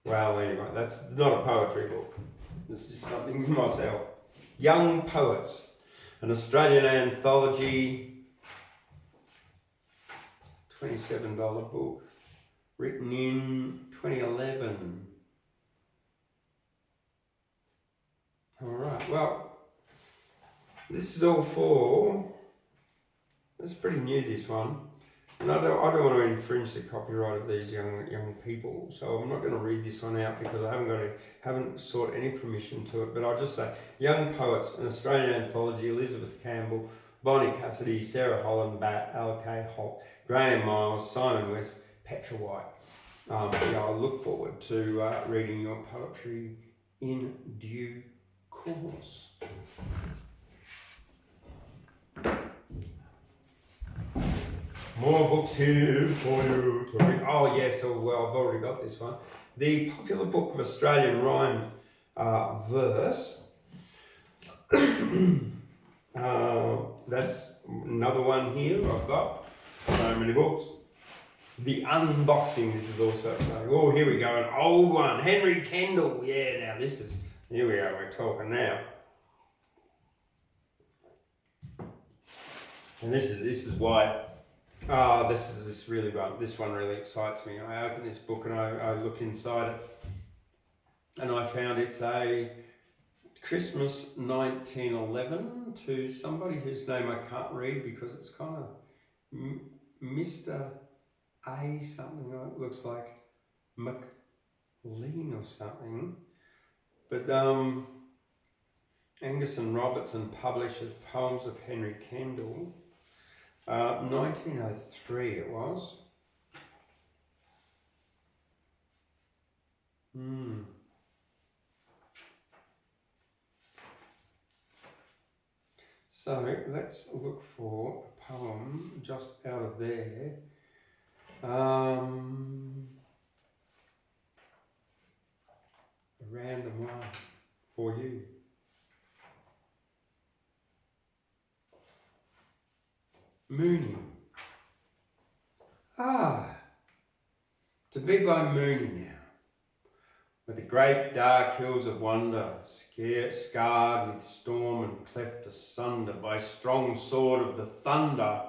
Well, anyway, that's not a poetry book. This is something for myself. Young Poets, an Australian anthology, $27 book, written in 2011. All right, well, this is all for, it's pretty new, this one. And I don't want to infringe the copyright of these young people, so I'm not going to read this one out because I haven't sought any permission to it. But I'll just say, Young Poets, an Australian anthology: Elizabeth Campbell, Bonnie Cassidy, Sarah Holland, Bat, L.K. Holt, Graham Miles, Simon West, Petra White. I look forward to reading your poetry in due course. More books here for you to read. Oh yes, well, I've already got this one. The Popular Book of Australian Rhymed Verse. That's another one here I've got. So many books. The Unboxing, this is also saying. Oh, here we go, an old one. Henry Kendall. Yeah, now this is, here we are, we're talking now. And this is why. This one really excites me. I open this book and I look inside it, and I found it's a Christmas 1911 to somebody whose name I can't read because it's kind of Mr. A something. It looks like McLean or something. But Angus and Robertson publishes Poems of Henry Kendall. 1903 it was. So let's look for a poem just out of there. A random one for you. Mooni. To be by Mooni now, where the great dark hills of wonder, scarred with storm and cleft asunder by strong sword of the thunder,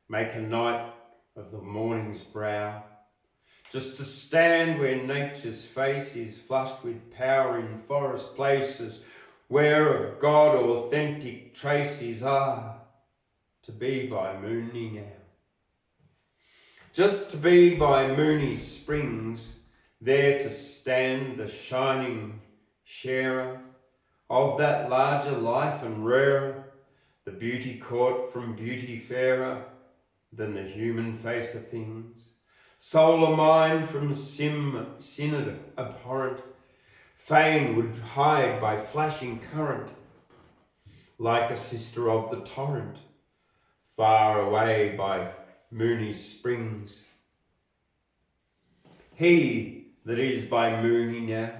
make a night of the morning's brow, just to stand where nature's face is flushed with power in forest places, where of God authentic traces are. To be by Mooni now. Just to be by Mooni's springs, there to stand the shining sharer of that larger life and rarer, the beauty caught from beauty fairer than the human face of things, soul of mine from sin abhorrent, fain would hide by flashing current, like a sister of the torrent, far away by Mooni's springs. He that is by Mooni now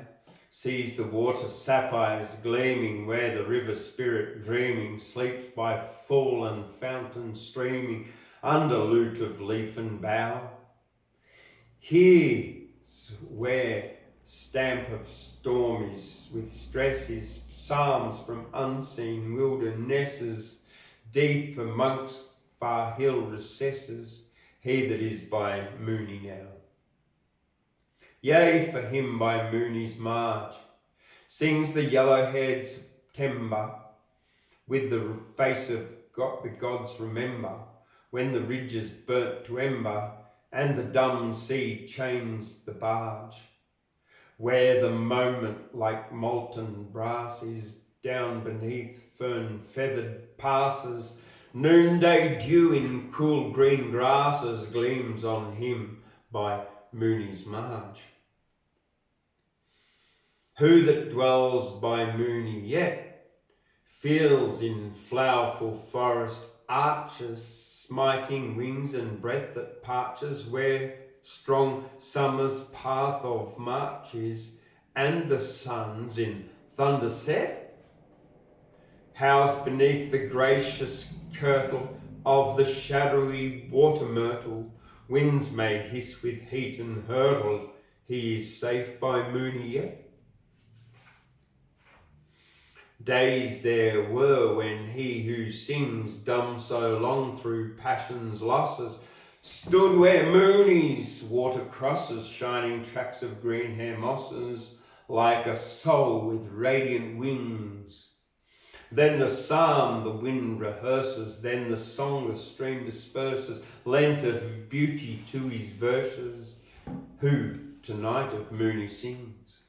sees the water sapphires gleaming, where the river spirit dreaming sleeps by fall and fountain streaming under lute of leaf and bough. Here's where stamp of storm is with stress is psalms from unseen wildernesses, deep amongst far hill recesses, he that is by Mooni now. Yea, for him by Mooni's marge, sings the yellow-haired September, with the face of God, the gods remember, when the ridges burnt to ember, and the dumb sea chains the barge, where the moment like molten brass is down beneath fern-feathered passes, noonday dew in cool green grasses gleams on him by Mooni's marge. Who that dwells by Mooni yet feels in flowerful forest arches smiting wings and breath that parches where strong summer's path of march is, and the suns in thunder set, housed beneath the gracious kirtle of the shadowy water myrtle, winds may hiss with heat and hurtle, he is safe by Mooni yet. Days there were when he who sings dumb so long through passion's losses stood where Mooni's water crosses shining tracks of green hair mosses like a soul with radiant wings. Then the psalm the wind rehearses, then the song the stream disperses, lent of beauty to his verses, who tonight of Mooni sings.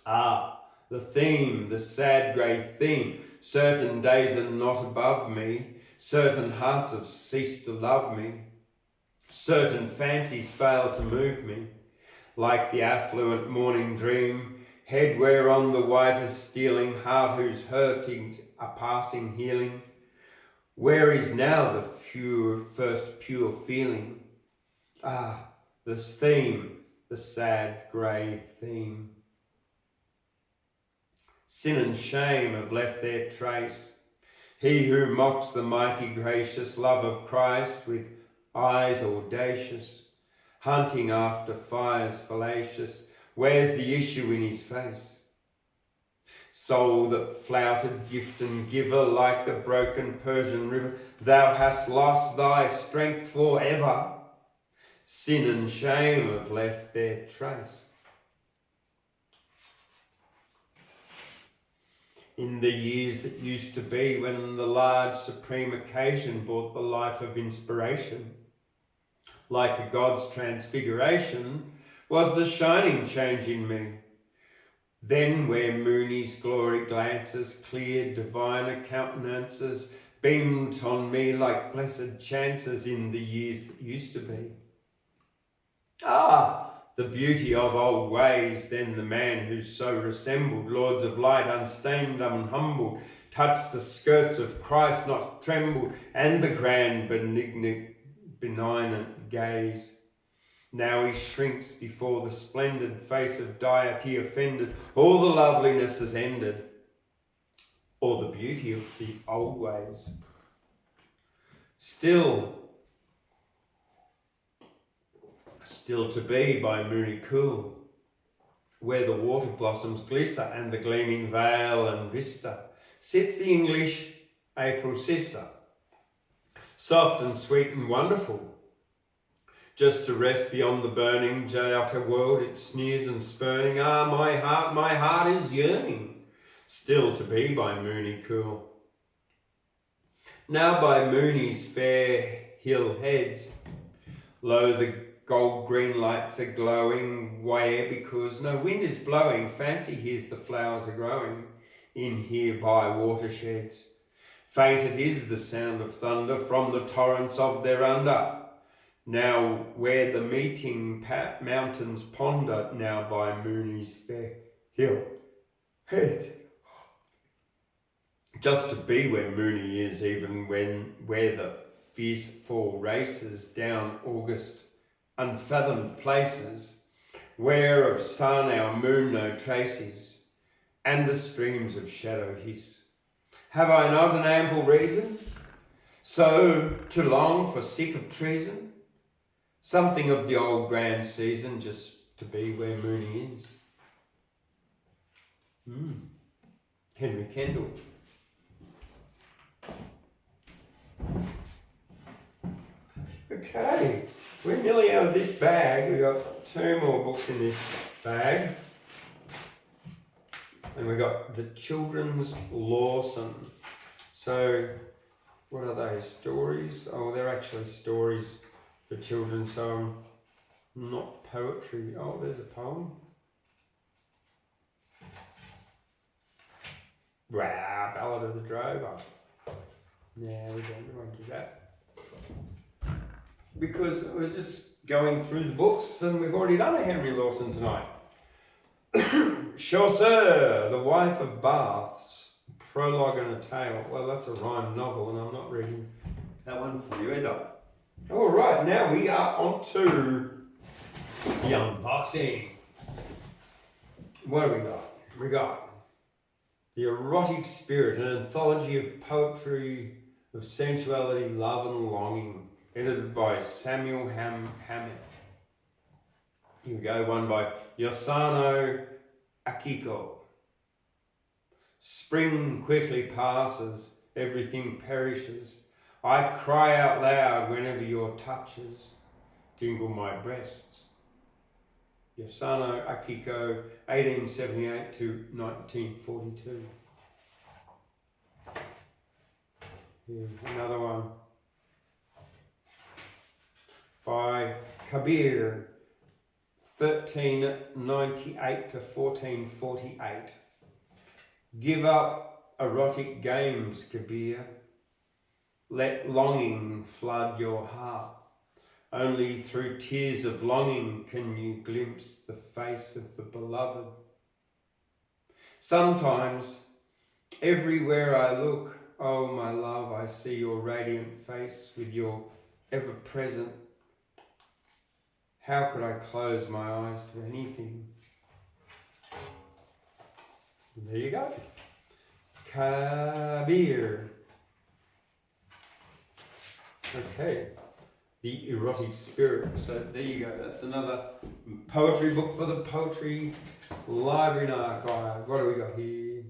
Ah, the theme, the sad grey theme, certain days are not above me, certain hearts have ceased to love me, certain fancies fail to move me, like the affluent morning dream, head whereon the white is stealing, heart whose hurtings are passing healing. Where is now the first pure feeling? Ah, this theme, the sad grey theme. Sin and shame have left their trace. He who mocks the mighty gracious love of Christ with eyes audacious, hunting after fires fallacious, wears the issue in his face. Soul that flouted gift and giver like the broken Persian river, thou hast lost thy strength forever. Sin and shame have left their trace. In the years that used to be, when the large supreme occasion brought the life of inspiration, like a God's transfiguration, was the shining change in me. Then where Mooni's glory glances, clear diviner countenances, beamed on me like blessed chances in the years that used to be. Ah, the beauty of old ways, then the man who so resembled lords of light, unstained, unhumbled, touched the skirts of Christ, not trembled, and the grand benignant gaze. Now he shrinks before the splendid face of deity offended. All the loveliness has ended, or the beauty of the old ways. Still to be by Mooni cool, where the water blossoms glister and the gleaming vale and vista, sits the English April sister, soft and sweet and wonderful, just to rest beyond the burning outer world, its sneers and spurning. Ah, my heart is yearning, still to be by Mooni cool. Now by Mooni's fair hill heads, lo, the gold green lights are glowing, where because no wind is blowing, fancy here's the flowers are growing in hereby watersheds. Faint it is the sound of thunder from the torrents of their under. Now where the meeting mountains ponder, now by Mooni's fair hill head. Just to be where Mooni is, even where the fierce fall races down August unfathomed places, where of sun our moon no trace is, and the streams of shadow hiss. Have I not an ample reason so to long for sick of treason? Something of the old grand season, just to be where Mooni is. Henry Kendall. Okay, we're nearly out of this bag. We've got 2 more books in this bag. And we got the children's Lawson. So what are they? Stories? Oh, they're actually stories for children, so not poetry. Oh, there's a poem. Wow, Ballad of the Drover. No, we won't do that. Because we're just going through the books and we've already done a Henry Lawson tonight. Chaucer, The Wife of Baths, Prologue and a Tale. Well, that's a rhyme novel and I'm not reading that one for you either. All right, now we are on to the unboxing. What do we got? We got The Erotic Spirit, an anthology of poetry of sensuality, love and longing, edited by Samuel Hammett. Here we go, one by Yosano Akiko. Spring quickly passes, everything perishes. I cry out loud whenever your touches tingle my breasts. Yosano Akiko, 1878 to 1942. Here's another one by Kabir, 1398 to 1448. Give up erotic games, Kabir. Let longing flood your heart. Only through tears of longing can you glimpse the face of the beloved. Sometimes, everywhere I look, oh my love, I see your radiant face with your ever-present. How could I close my eyes to anything? There you go. Kabir. Okay. The Erotic Spirit. So there you go. That's another poetry book for the Poetry Library and Archive. What do we got here?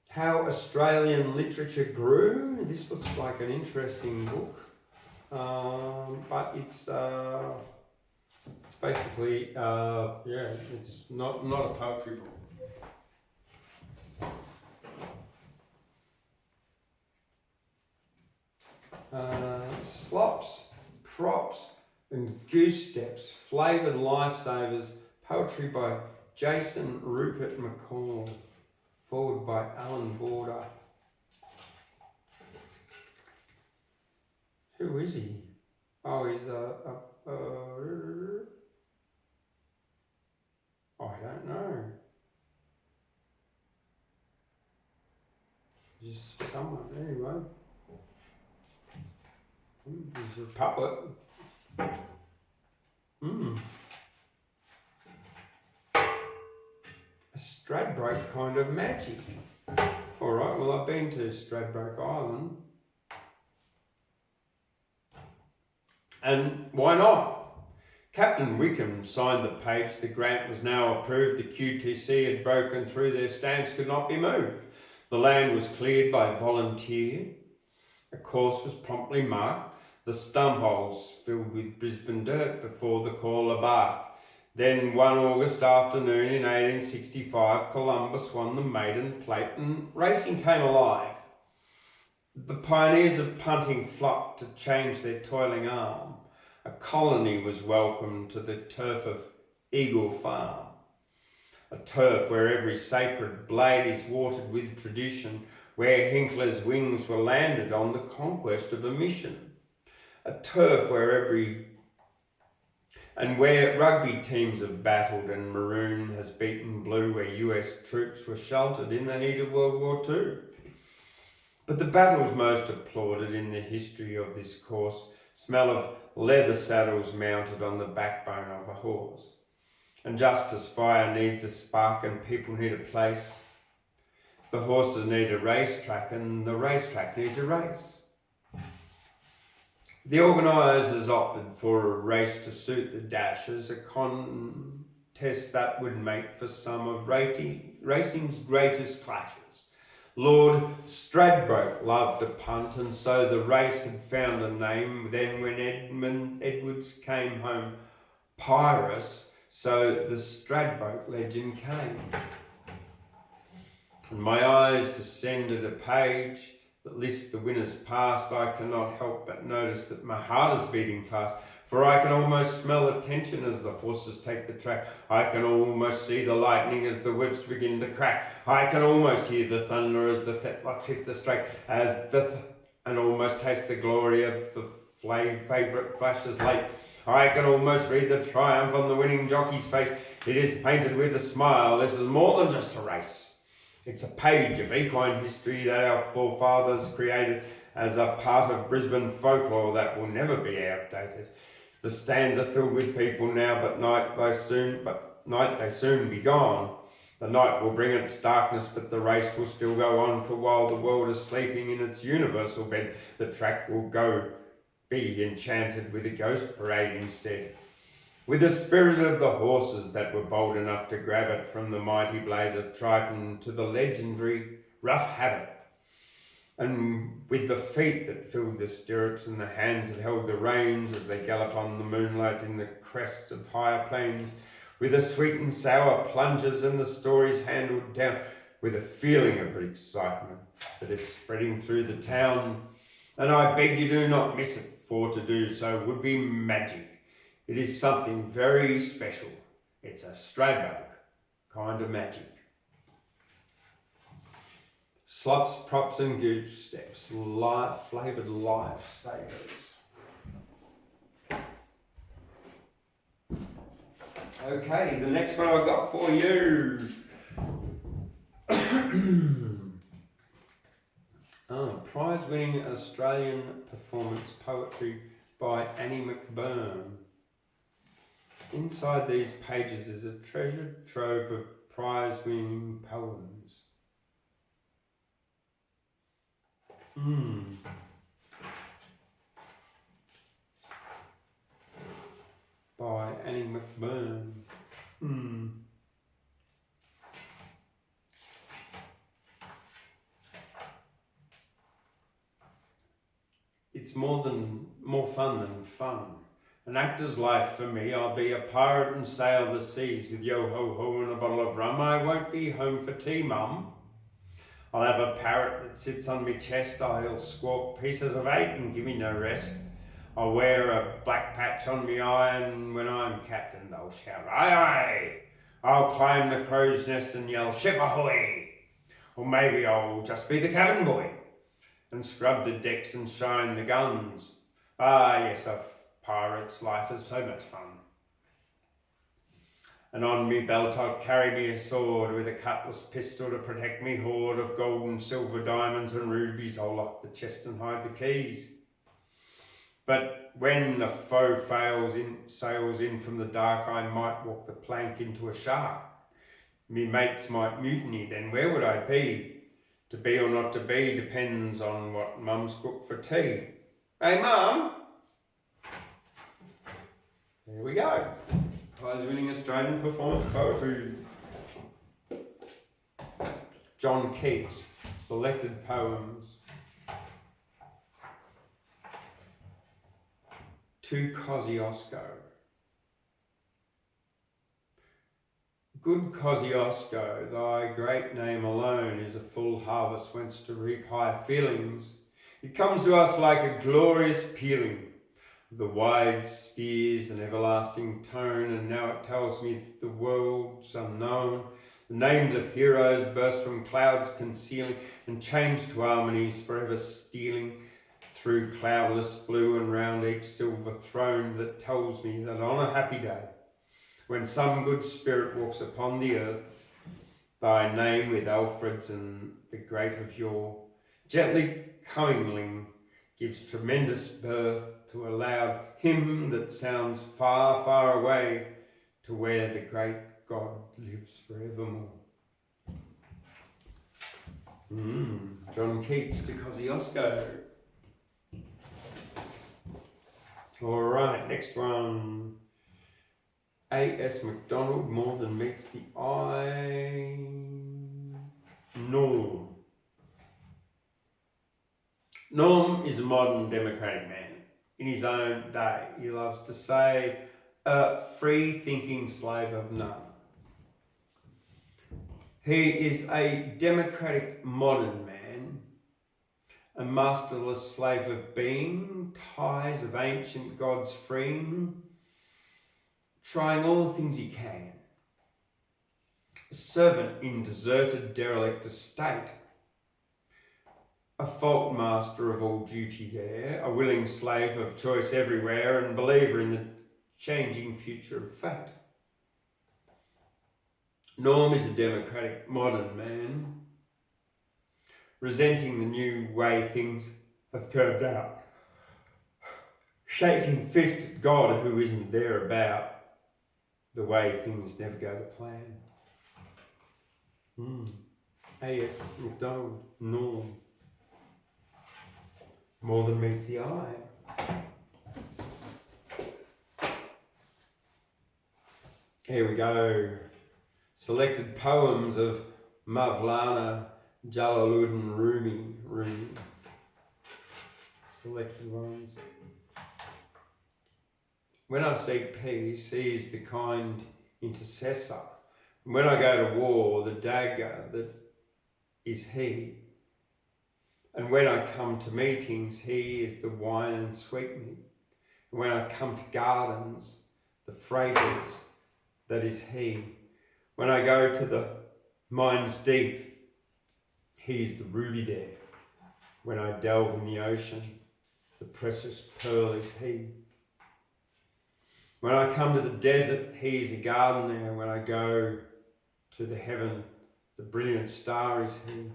How Australian Literature Grew. This looks like an interesting book. But it's basically, it's not a poetry book. Slops, Props and Goose Steps, Flavoured Lifesavers, poetry by Jason Rupert McCall, forward by Alan Border. Who is he? Oh, he's I don't know. Just someone, anyway. He's a poet. A Stradbroke kind of magic. Alright, well I've been to Stradbroke Island. And why not? Captain Wickham signed the page. The grant was now approved. The QTC had broken through. Their stance could not be moved. The land was cleared by volunteer. A course was promptly marked. The stump holes filled with Brisbane dirt before the call embarked. Then one August afternoon in 1865, Columbus won the maiden plate and racing came alive. The pioneers of punting flocked to change their toiling arm. A colony was welcomed to the turf of Eagle Farm. A turf where every sacred blade is watered with tradition, where Hinkler's wings were landed on the conquest of a mission. A turf where where rugby teams have battled and maroon has beaten blue, where US troops were sheltered in the heat of World War II. But the battles most applauded in the history of this course smell of leather saddles mounted on the backbone of a horse. And just as fire needs a spark and people need a place, the horses need a racetrack and the racetrack needs a race. The organisers opted for a race to suit the dashers, a contest that would make for some of racing's greatest clashes. Lord Stradbroke loved to punt, and so the race had found a name. Then when Edward Edwards came home Pyrrhus, So the Stradbroke legend came, and my eyes descended a page that lists the winners past. I cannot help but notice that my heart is beating fast, for I can almost smell the tension as the horses take the track. I can almost see the lightning as the whips begin to crack. I can almost hear the thunder as the fetlocks hit the straight, and almost taste the glory of the favourite flashes late. I can almost read the triumph on the winning jockey's face. It is painted with a smile. This is more than just a race. It's a page of equine history that our forefathers created as a part of Brisbane folklore that will never be outdated. The stands are filled with people now, but night they soon be gone. The night will bring its darkness, but the race will still go on, for while the world is sleeping in its universal bed, the track will be enchanted with a ghost parade instead. With the spirit of the horses that were bold enough to grab it, from the mighty blaze of Triton to the legendary Rough Habit, and with the feet that filled the stirrups and the hands that held the reins as they gallop on the moonlight in the crest of higher plains, with the sweet and sour plunges and the stories handled down, with a feeling of excitement that is spreading through the town. And I beg you do not miss it, for to do so would be magic. It is something very special. It's a Stradbroke kind of magic. Slops, props and goose steps, flavoured lifesavers. Okay, the next one I've got for you. Prize-winning Australian performance poetry by Annie McBurn. Inside these pages is a treasured trove of prize-winning poems. By Annie McBurn. It's more fun than fun. An actor's life for me. I'll be a pirate and sail the seas with yo-ho-ho and a bottle of rum. I won't be home for tea, mum. I'll have a parrot that sits on me chest. I'll squawk pieces of 8 and give me no rest. I'll wear a black patch on me eye, and when I'm captain they'll shout, aye aye. I'll climb the crow's nest and yell, ship ahoy. Or maybe I'll just be the cabin boy and scrub the decks and shine the guns. Ah yes, a pirate's life is so much fun. And on me belt I'll carry me a sword with a cutlass pistol to protect me hoard of gold and silver, diamonds and rubies. I'll lock the chest and hide the keys. But when the foe sails in from the dark, I might walk the plank into a shark. Me mates might mutiny, then where would I be? To be or not to be depends on what mum's cooked for tea. Hey mum! There we go. Prize-winning Australian performance poetry. John Keats, selected poems. To Kosciuszko. Good Kosciuszko, thy great name alone is a full harvest whence to reap high feelings. It comes to us like a glorious pealing of the wide spheres and everlasting tone, and now it tells me that the world's unknown. The names of heroes burst from clouds concealing and change to harmonies forever stealing through cloudless blue and round each silver throne, that tells me that on a happy day, when some good spirit walks upon the earth, thy name with Alfred's and the great of yore, gently comingling, gives tremendous birth to a loud hymn that sounds far, far away to where the great God lives forevermore. John Keats to Kosciuszko. All right, next one. A.S. MacDonald, More Than Meets the Eye. Norm. Norm is a modern democratic man. In his own day, he loves to say, a free-thinking slave of none. He is a democratic modern man, a masterless slave of being, ties of ancient gods freeing, trying all the things he can. A servant in deserted, derelict estate, a fault master of all duty there, a willing slave of choice everywhere, and believer in the changing future of fate. Norm is a democratic modern man, resenting the new way things have turned out, shaking fist at God who isn't there about the way things never go to plan. A.S. McDonald, Norm. More than meets the eye. Here we go. Selected poems of Mavlana Jalaluddin Rumi. Selected ones. When I seek peace, he is the kind intercessor. When I go to war, the dagger that is he. And when I come to meetings, he is the wine and sweetmeat. And when I come to gardens, the fragrance that is he. When I go to the mind's deep, he is the ruby there. When I delve in the ocean, the precious pearl is he. When I come to the desert, he is a garden there. When I go to the heaven, the brilliant star is he.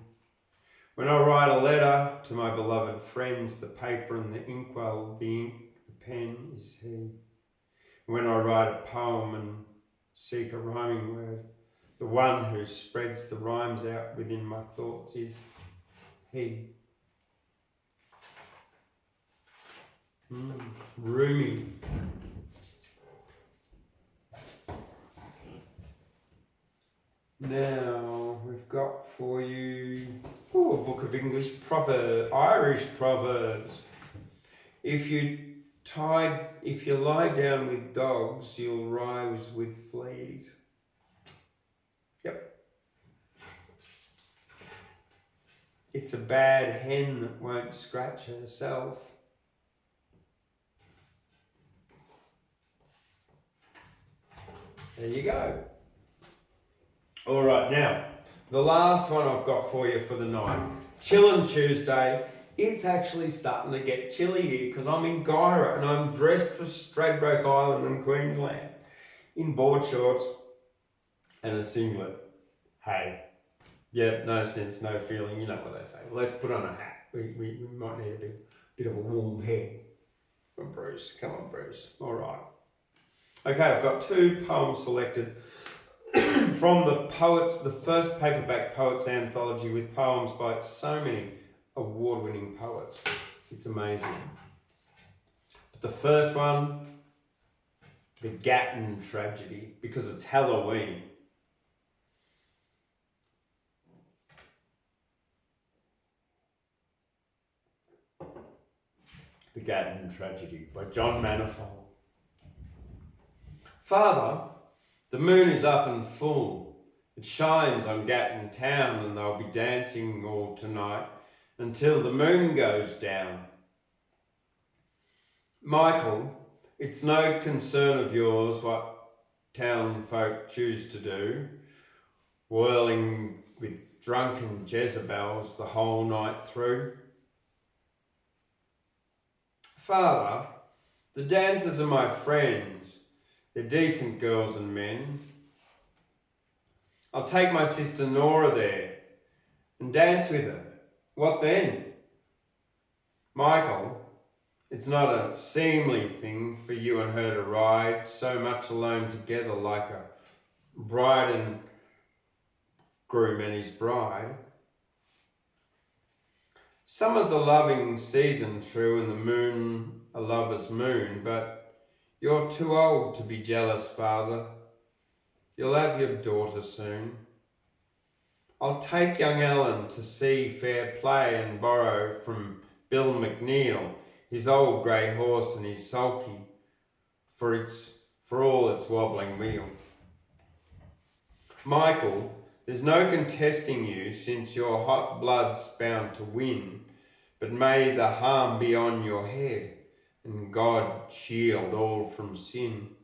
When I write a letter to my beloved friends, the paper and the inkwell, the ink, the pen is he. When I write a poem and seek a rhyming word, the one who spreads the rhymes out within my thoughts is he. Rumi. Now we've got for you a book of English Irish proverbs. If you lie down with dogs, you'll rise with fleas. Yep. It's a bad hen that won't scratch herself. There you go. All right, now, the last one I've got for you for the night. Chillin Tuesday. It's actually starting to get chilly here because I'm in Gyra and I'm dressed for Stradbroke Island in Queensland in board shorts and a singlet. Hey, yeah, no sense, no feeling, you know what they say. Let's put on a hat. We might need a bit of a warm head. Come on, Bruce. Come on, Bruce. All right. Okay, I've got 2 poems selected from the first paperback poets anthology with poems by so many award-winning poets. It's amazing. But the first one, The Gatton Tragedy, because it's Halloween. The Gatton Tragedy by John Manifold. Father, the moon is up and full. It shines on Gatton town and they'll be dancing all tonight until the moon goes down. Michael, it's no concern of yours what town folk choose to do, whirling with drunken Jezebels the whole night through. Father, the dancers are my friends. They're decent girls and men. I'll take my sister Nora there and dance with her. What then? Michael, it's not a seemly thing for you and her to ride so much alone together like a bride and groom and his bride. Summer's a loving season, true, and the moon a lover's moon, but you're too old to be jealous, Father. You'll have your daughter soon. I'll take young Ellen to see fair play and borrow from Bill McNeil his old grey horse and his sulky, for for all its wobbling wheel. Michael, there's no contesting you, since your hot blood's bound to win, but may the harm be on your head, and God shield all from sin.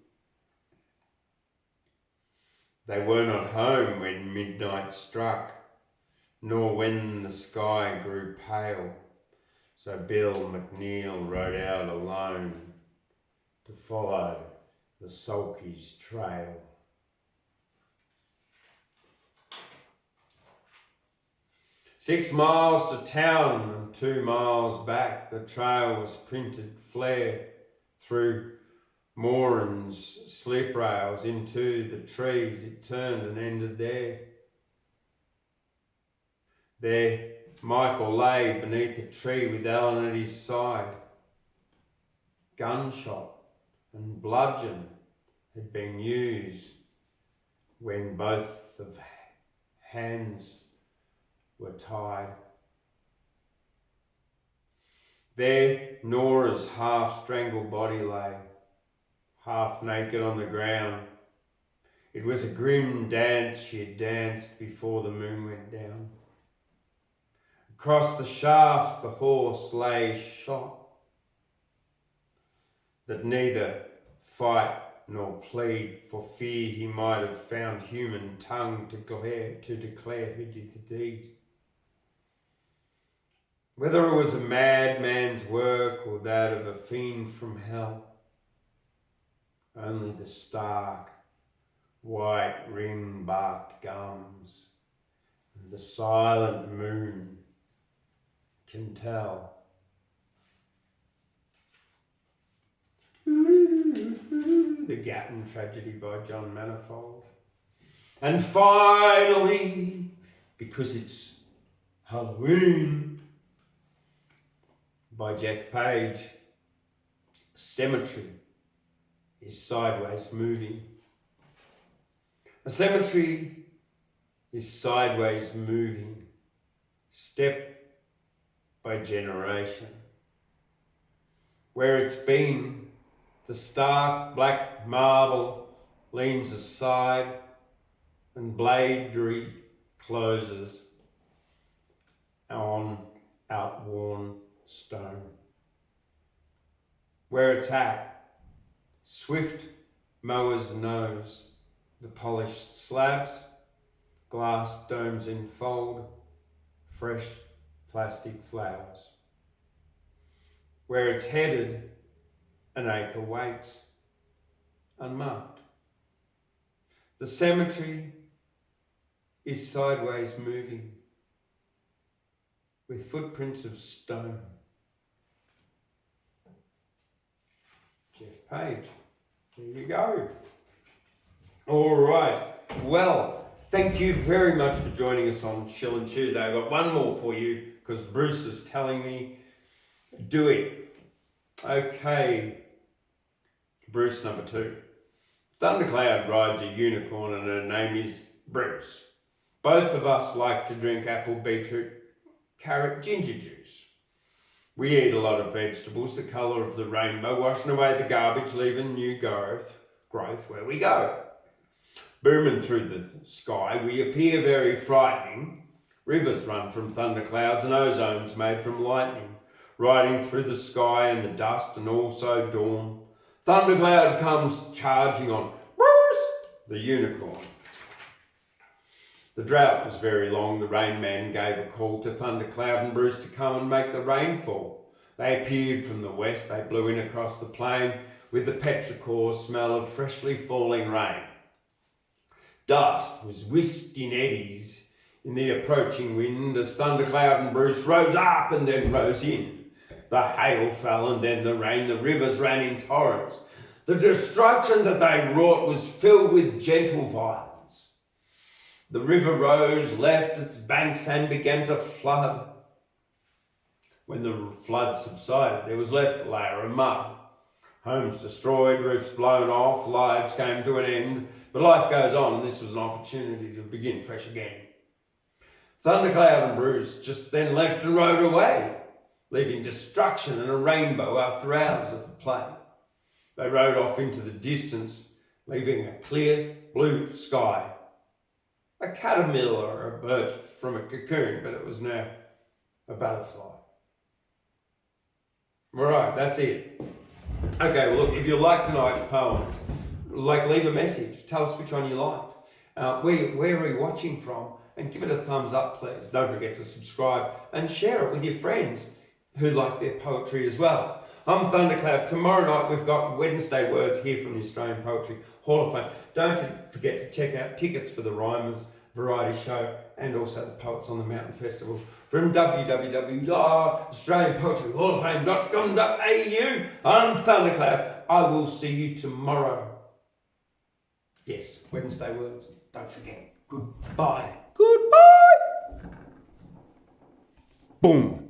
They were not home when midnight struck, nor when the sky grew pale, so Bill McNeil rode out alone to follow the sulky's trail. "6 miles to town and 2 miles back, the trail was printed flare through moorings, slip rails into the trees. It turned and ended there. There Michael lay beneath a tree with Ellen at his side. Gunshot and bludgeon had been used when both of hands were tied. There Nora's half-strangled body lay, half naked on the ground. It was a grim dance she had danced before the moon went down. Across the shafts the horse lay shot, that neither fight nor plead, for fear he might have found human tongue to declare who did the deed. Whether it was a madman's work or that of a fiend from hell, only the stark, white ring-barked gums and the silent moon can tell. The Gatton Tragedy by John Manifold. And finally, because it's Halloween, by Jeff Page, cemetery is sideways moving. A cemetery is sideways moving, step by generation. Where it's been, the stark black marble leans aside and bladery closes on outworn stone. Where it's at, swift mowers nose the polished slabs, glass domes enfold fresh plastic flowers. Where it's headed, an acre waits, unmarked. The cemetery is sideways moving, with footprints of stone. Jeff Page, there you go. All right, well, thank you very much for joining us on Chillin Tuesday. I've got one more for you, because Bruce is telling me, do it. Okay, Bruce number 2. Thundercloud rides a unicorn and her name is Bruce. Both of us like to drink apple, beetroot, carrot, ginger juice. We eat a lot of vegetables, the colour of the rainbow, washing away the garbage, leaving new growth where we go. Booming through the sky, we appear very frightening. Rivers run from thunderclouds and ozone's made from lightning, riding through the sky and the dust and also dawn. Thundercloud comes charging on Bruce, the unicorn. The drought was very long. The rain man gave a call to Thundercloud and Bruce to come and make the rain fall. They appeared from the west. They blew in across the plain with the petrichor smell of freshly falling rain. Dust was whisked in eddies in the approaching wind as Thundercloud and Bruce rose up and then rose in. The hail fell and then the rain, the rivers ran in torrents. The destruction that they wrought was filled with gentle violence. The river rose, left its banks and began to flood. When the flood subsided, there was left a layer of mud. Homes destroyed, roofs blown off, lives came to an end. But life goes on, and this was an opportunity to begin fresh again. Thundercloud and Bruce just then left and rode away, leaving destruction and a rainbow after hours of the play. They rode off into the distance leaving a clear blue sky. A caterpillar emerged from a cocoon, but it was now a butterfly. Right, that's it. Okay, well look, if you like tonight's poems, leave a message. Tell us which one you liked. Where are you watching from? And give it a thumbs up, please. Don't forget to subscribe and share it with your friends who like their poetry as well. I'm Thundercloud. Tomorrow night we've got Wednesday Words here from the Australian Poetry Hall of Fame. Don't forget to check out tickets for the Rhymers Variety Show and also the Poets on the Mountain Festival from www.australianpoetryhalloffame.com.au. I'm Thundercloud. I will see you tomorrow. Yes, Wednesday Words. Don't forget. Goodbye. Goodbye. Boom.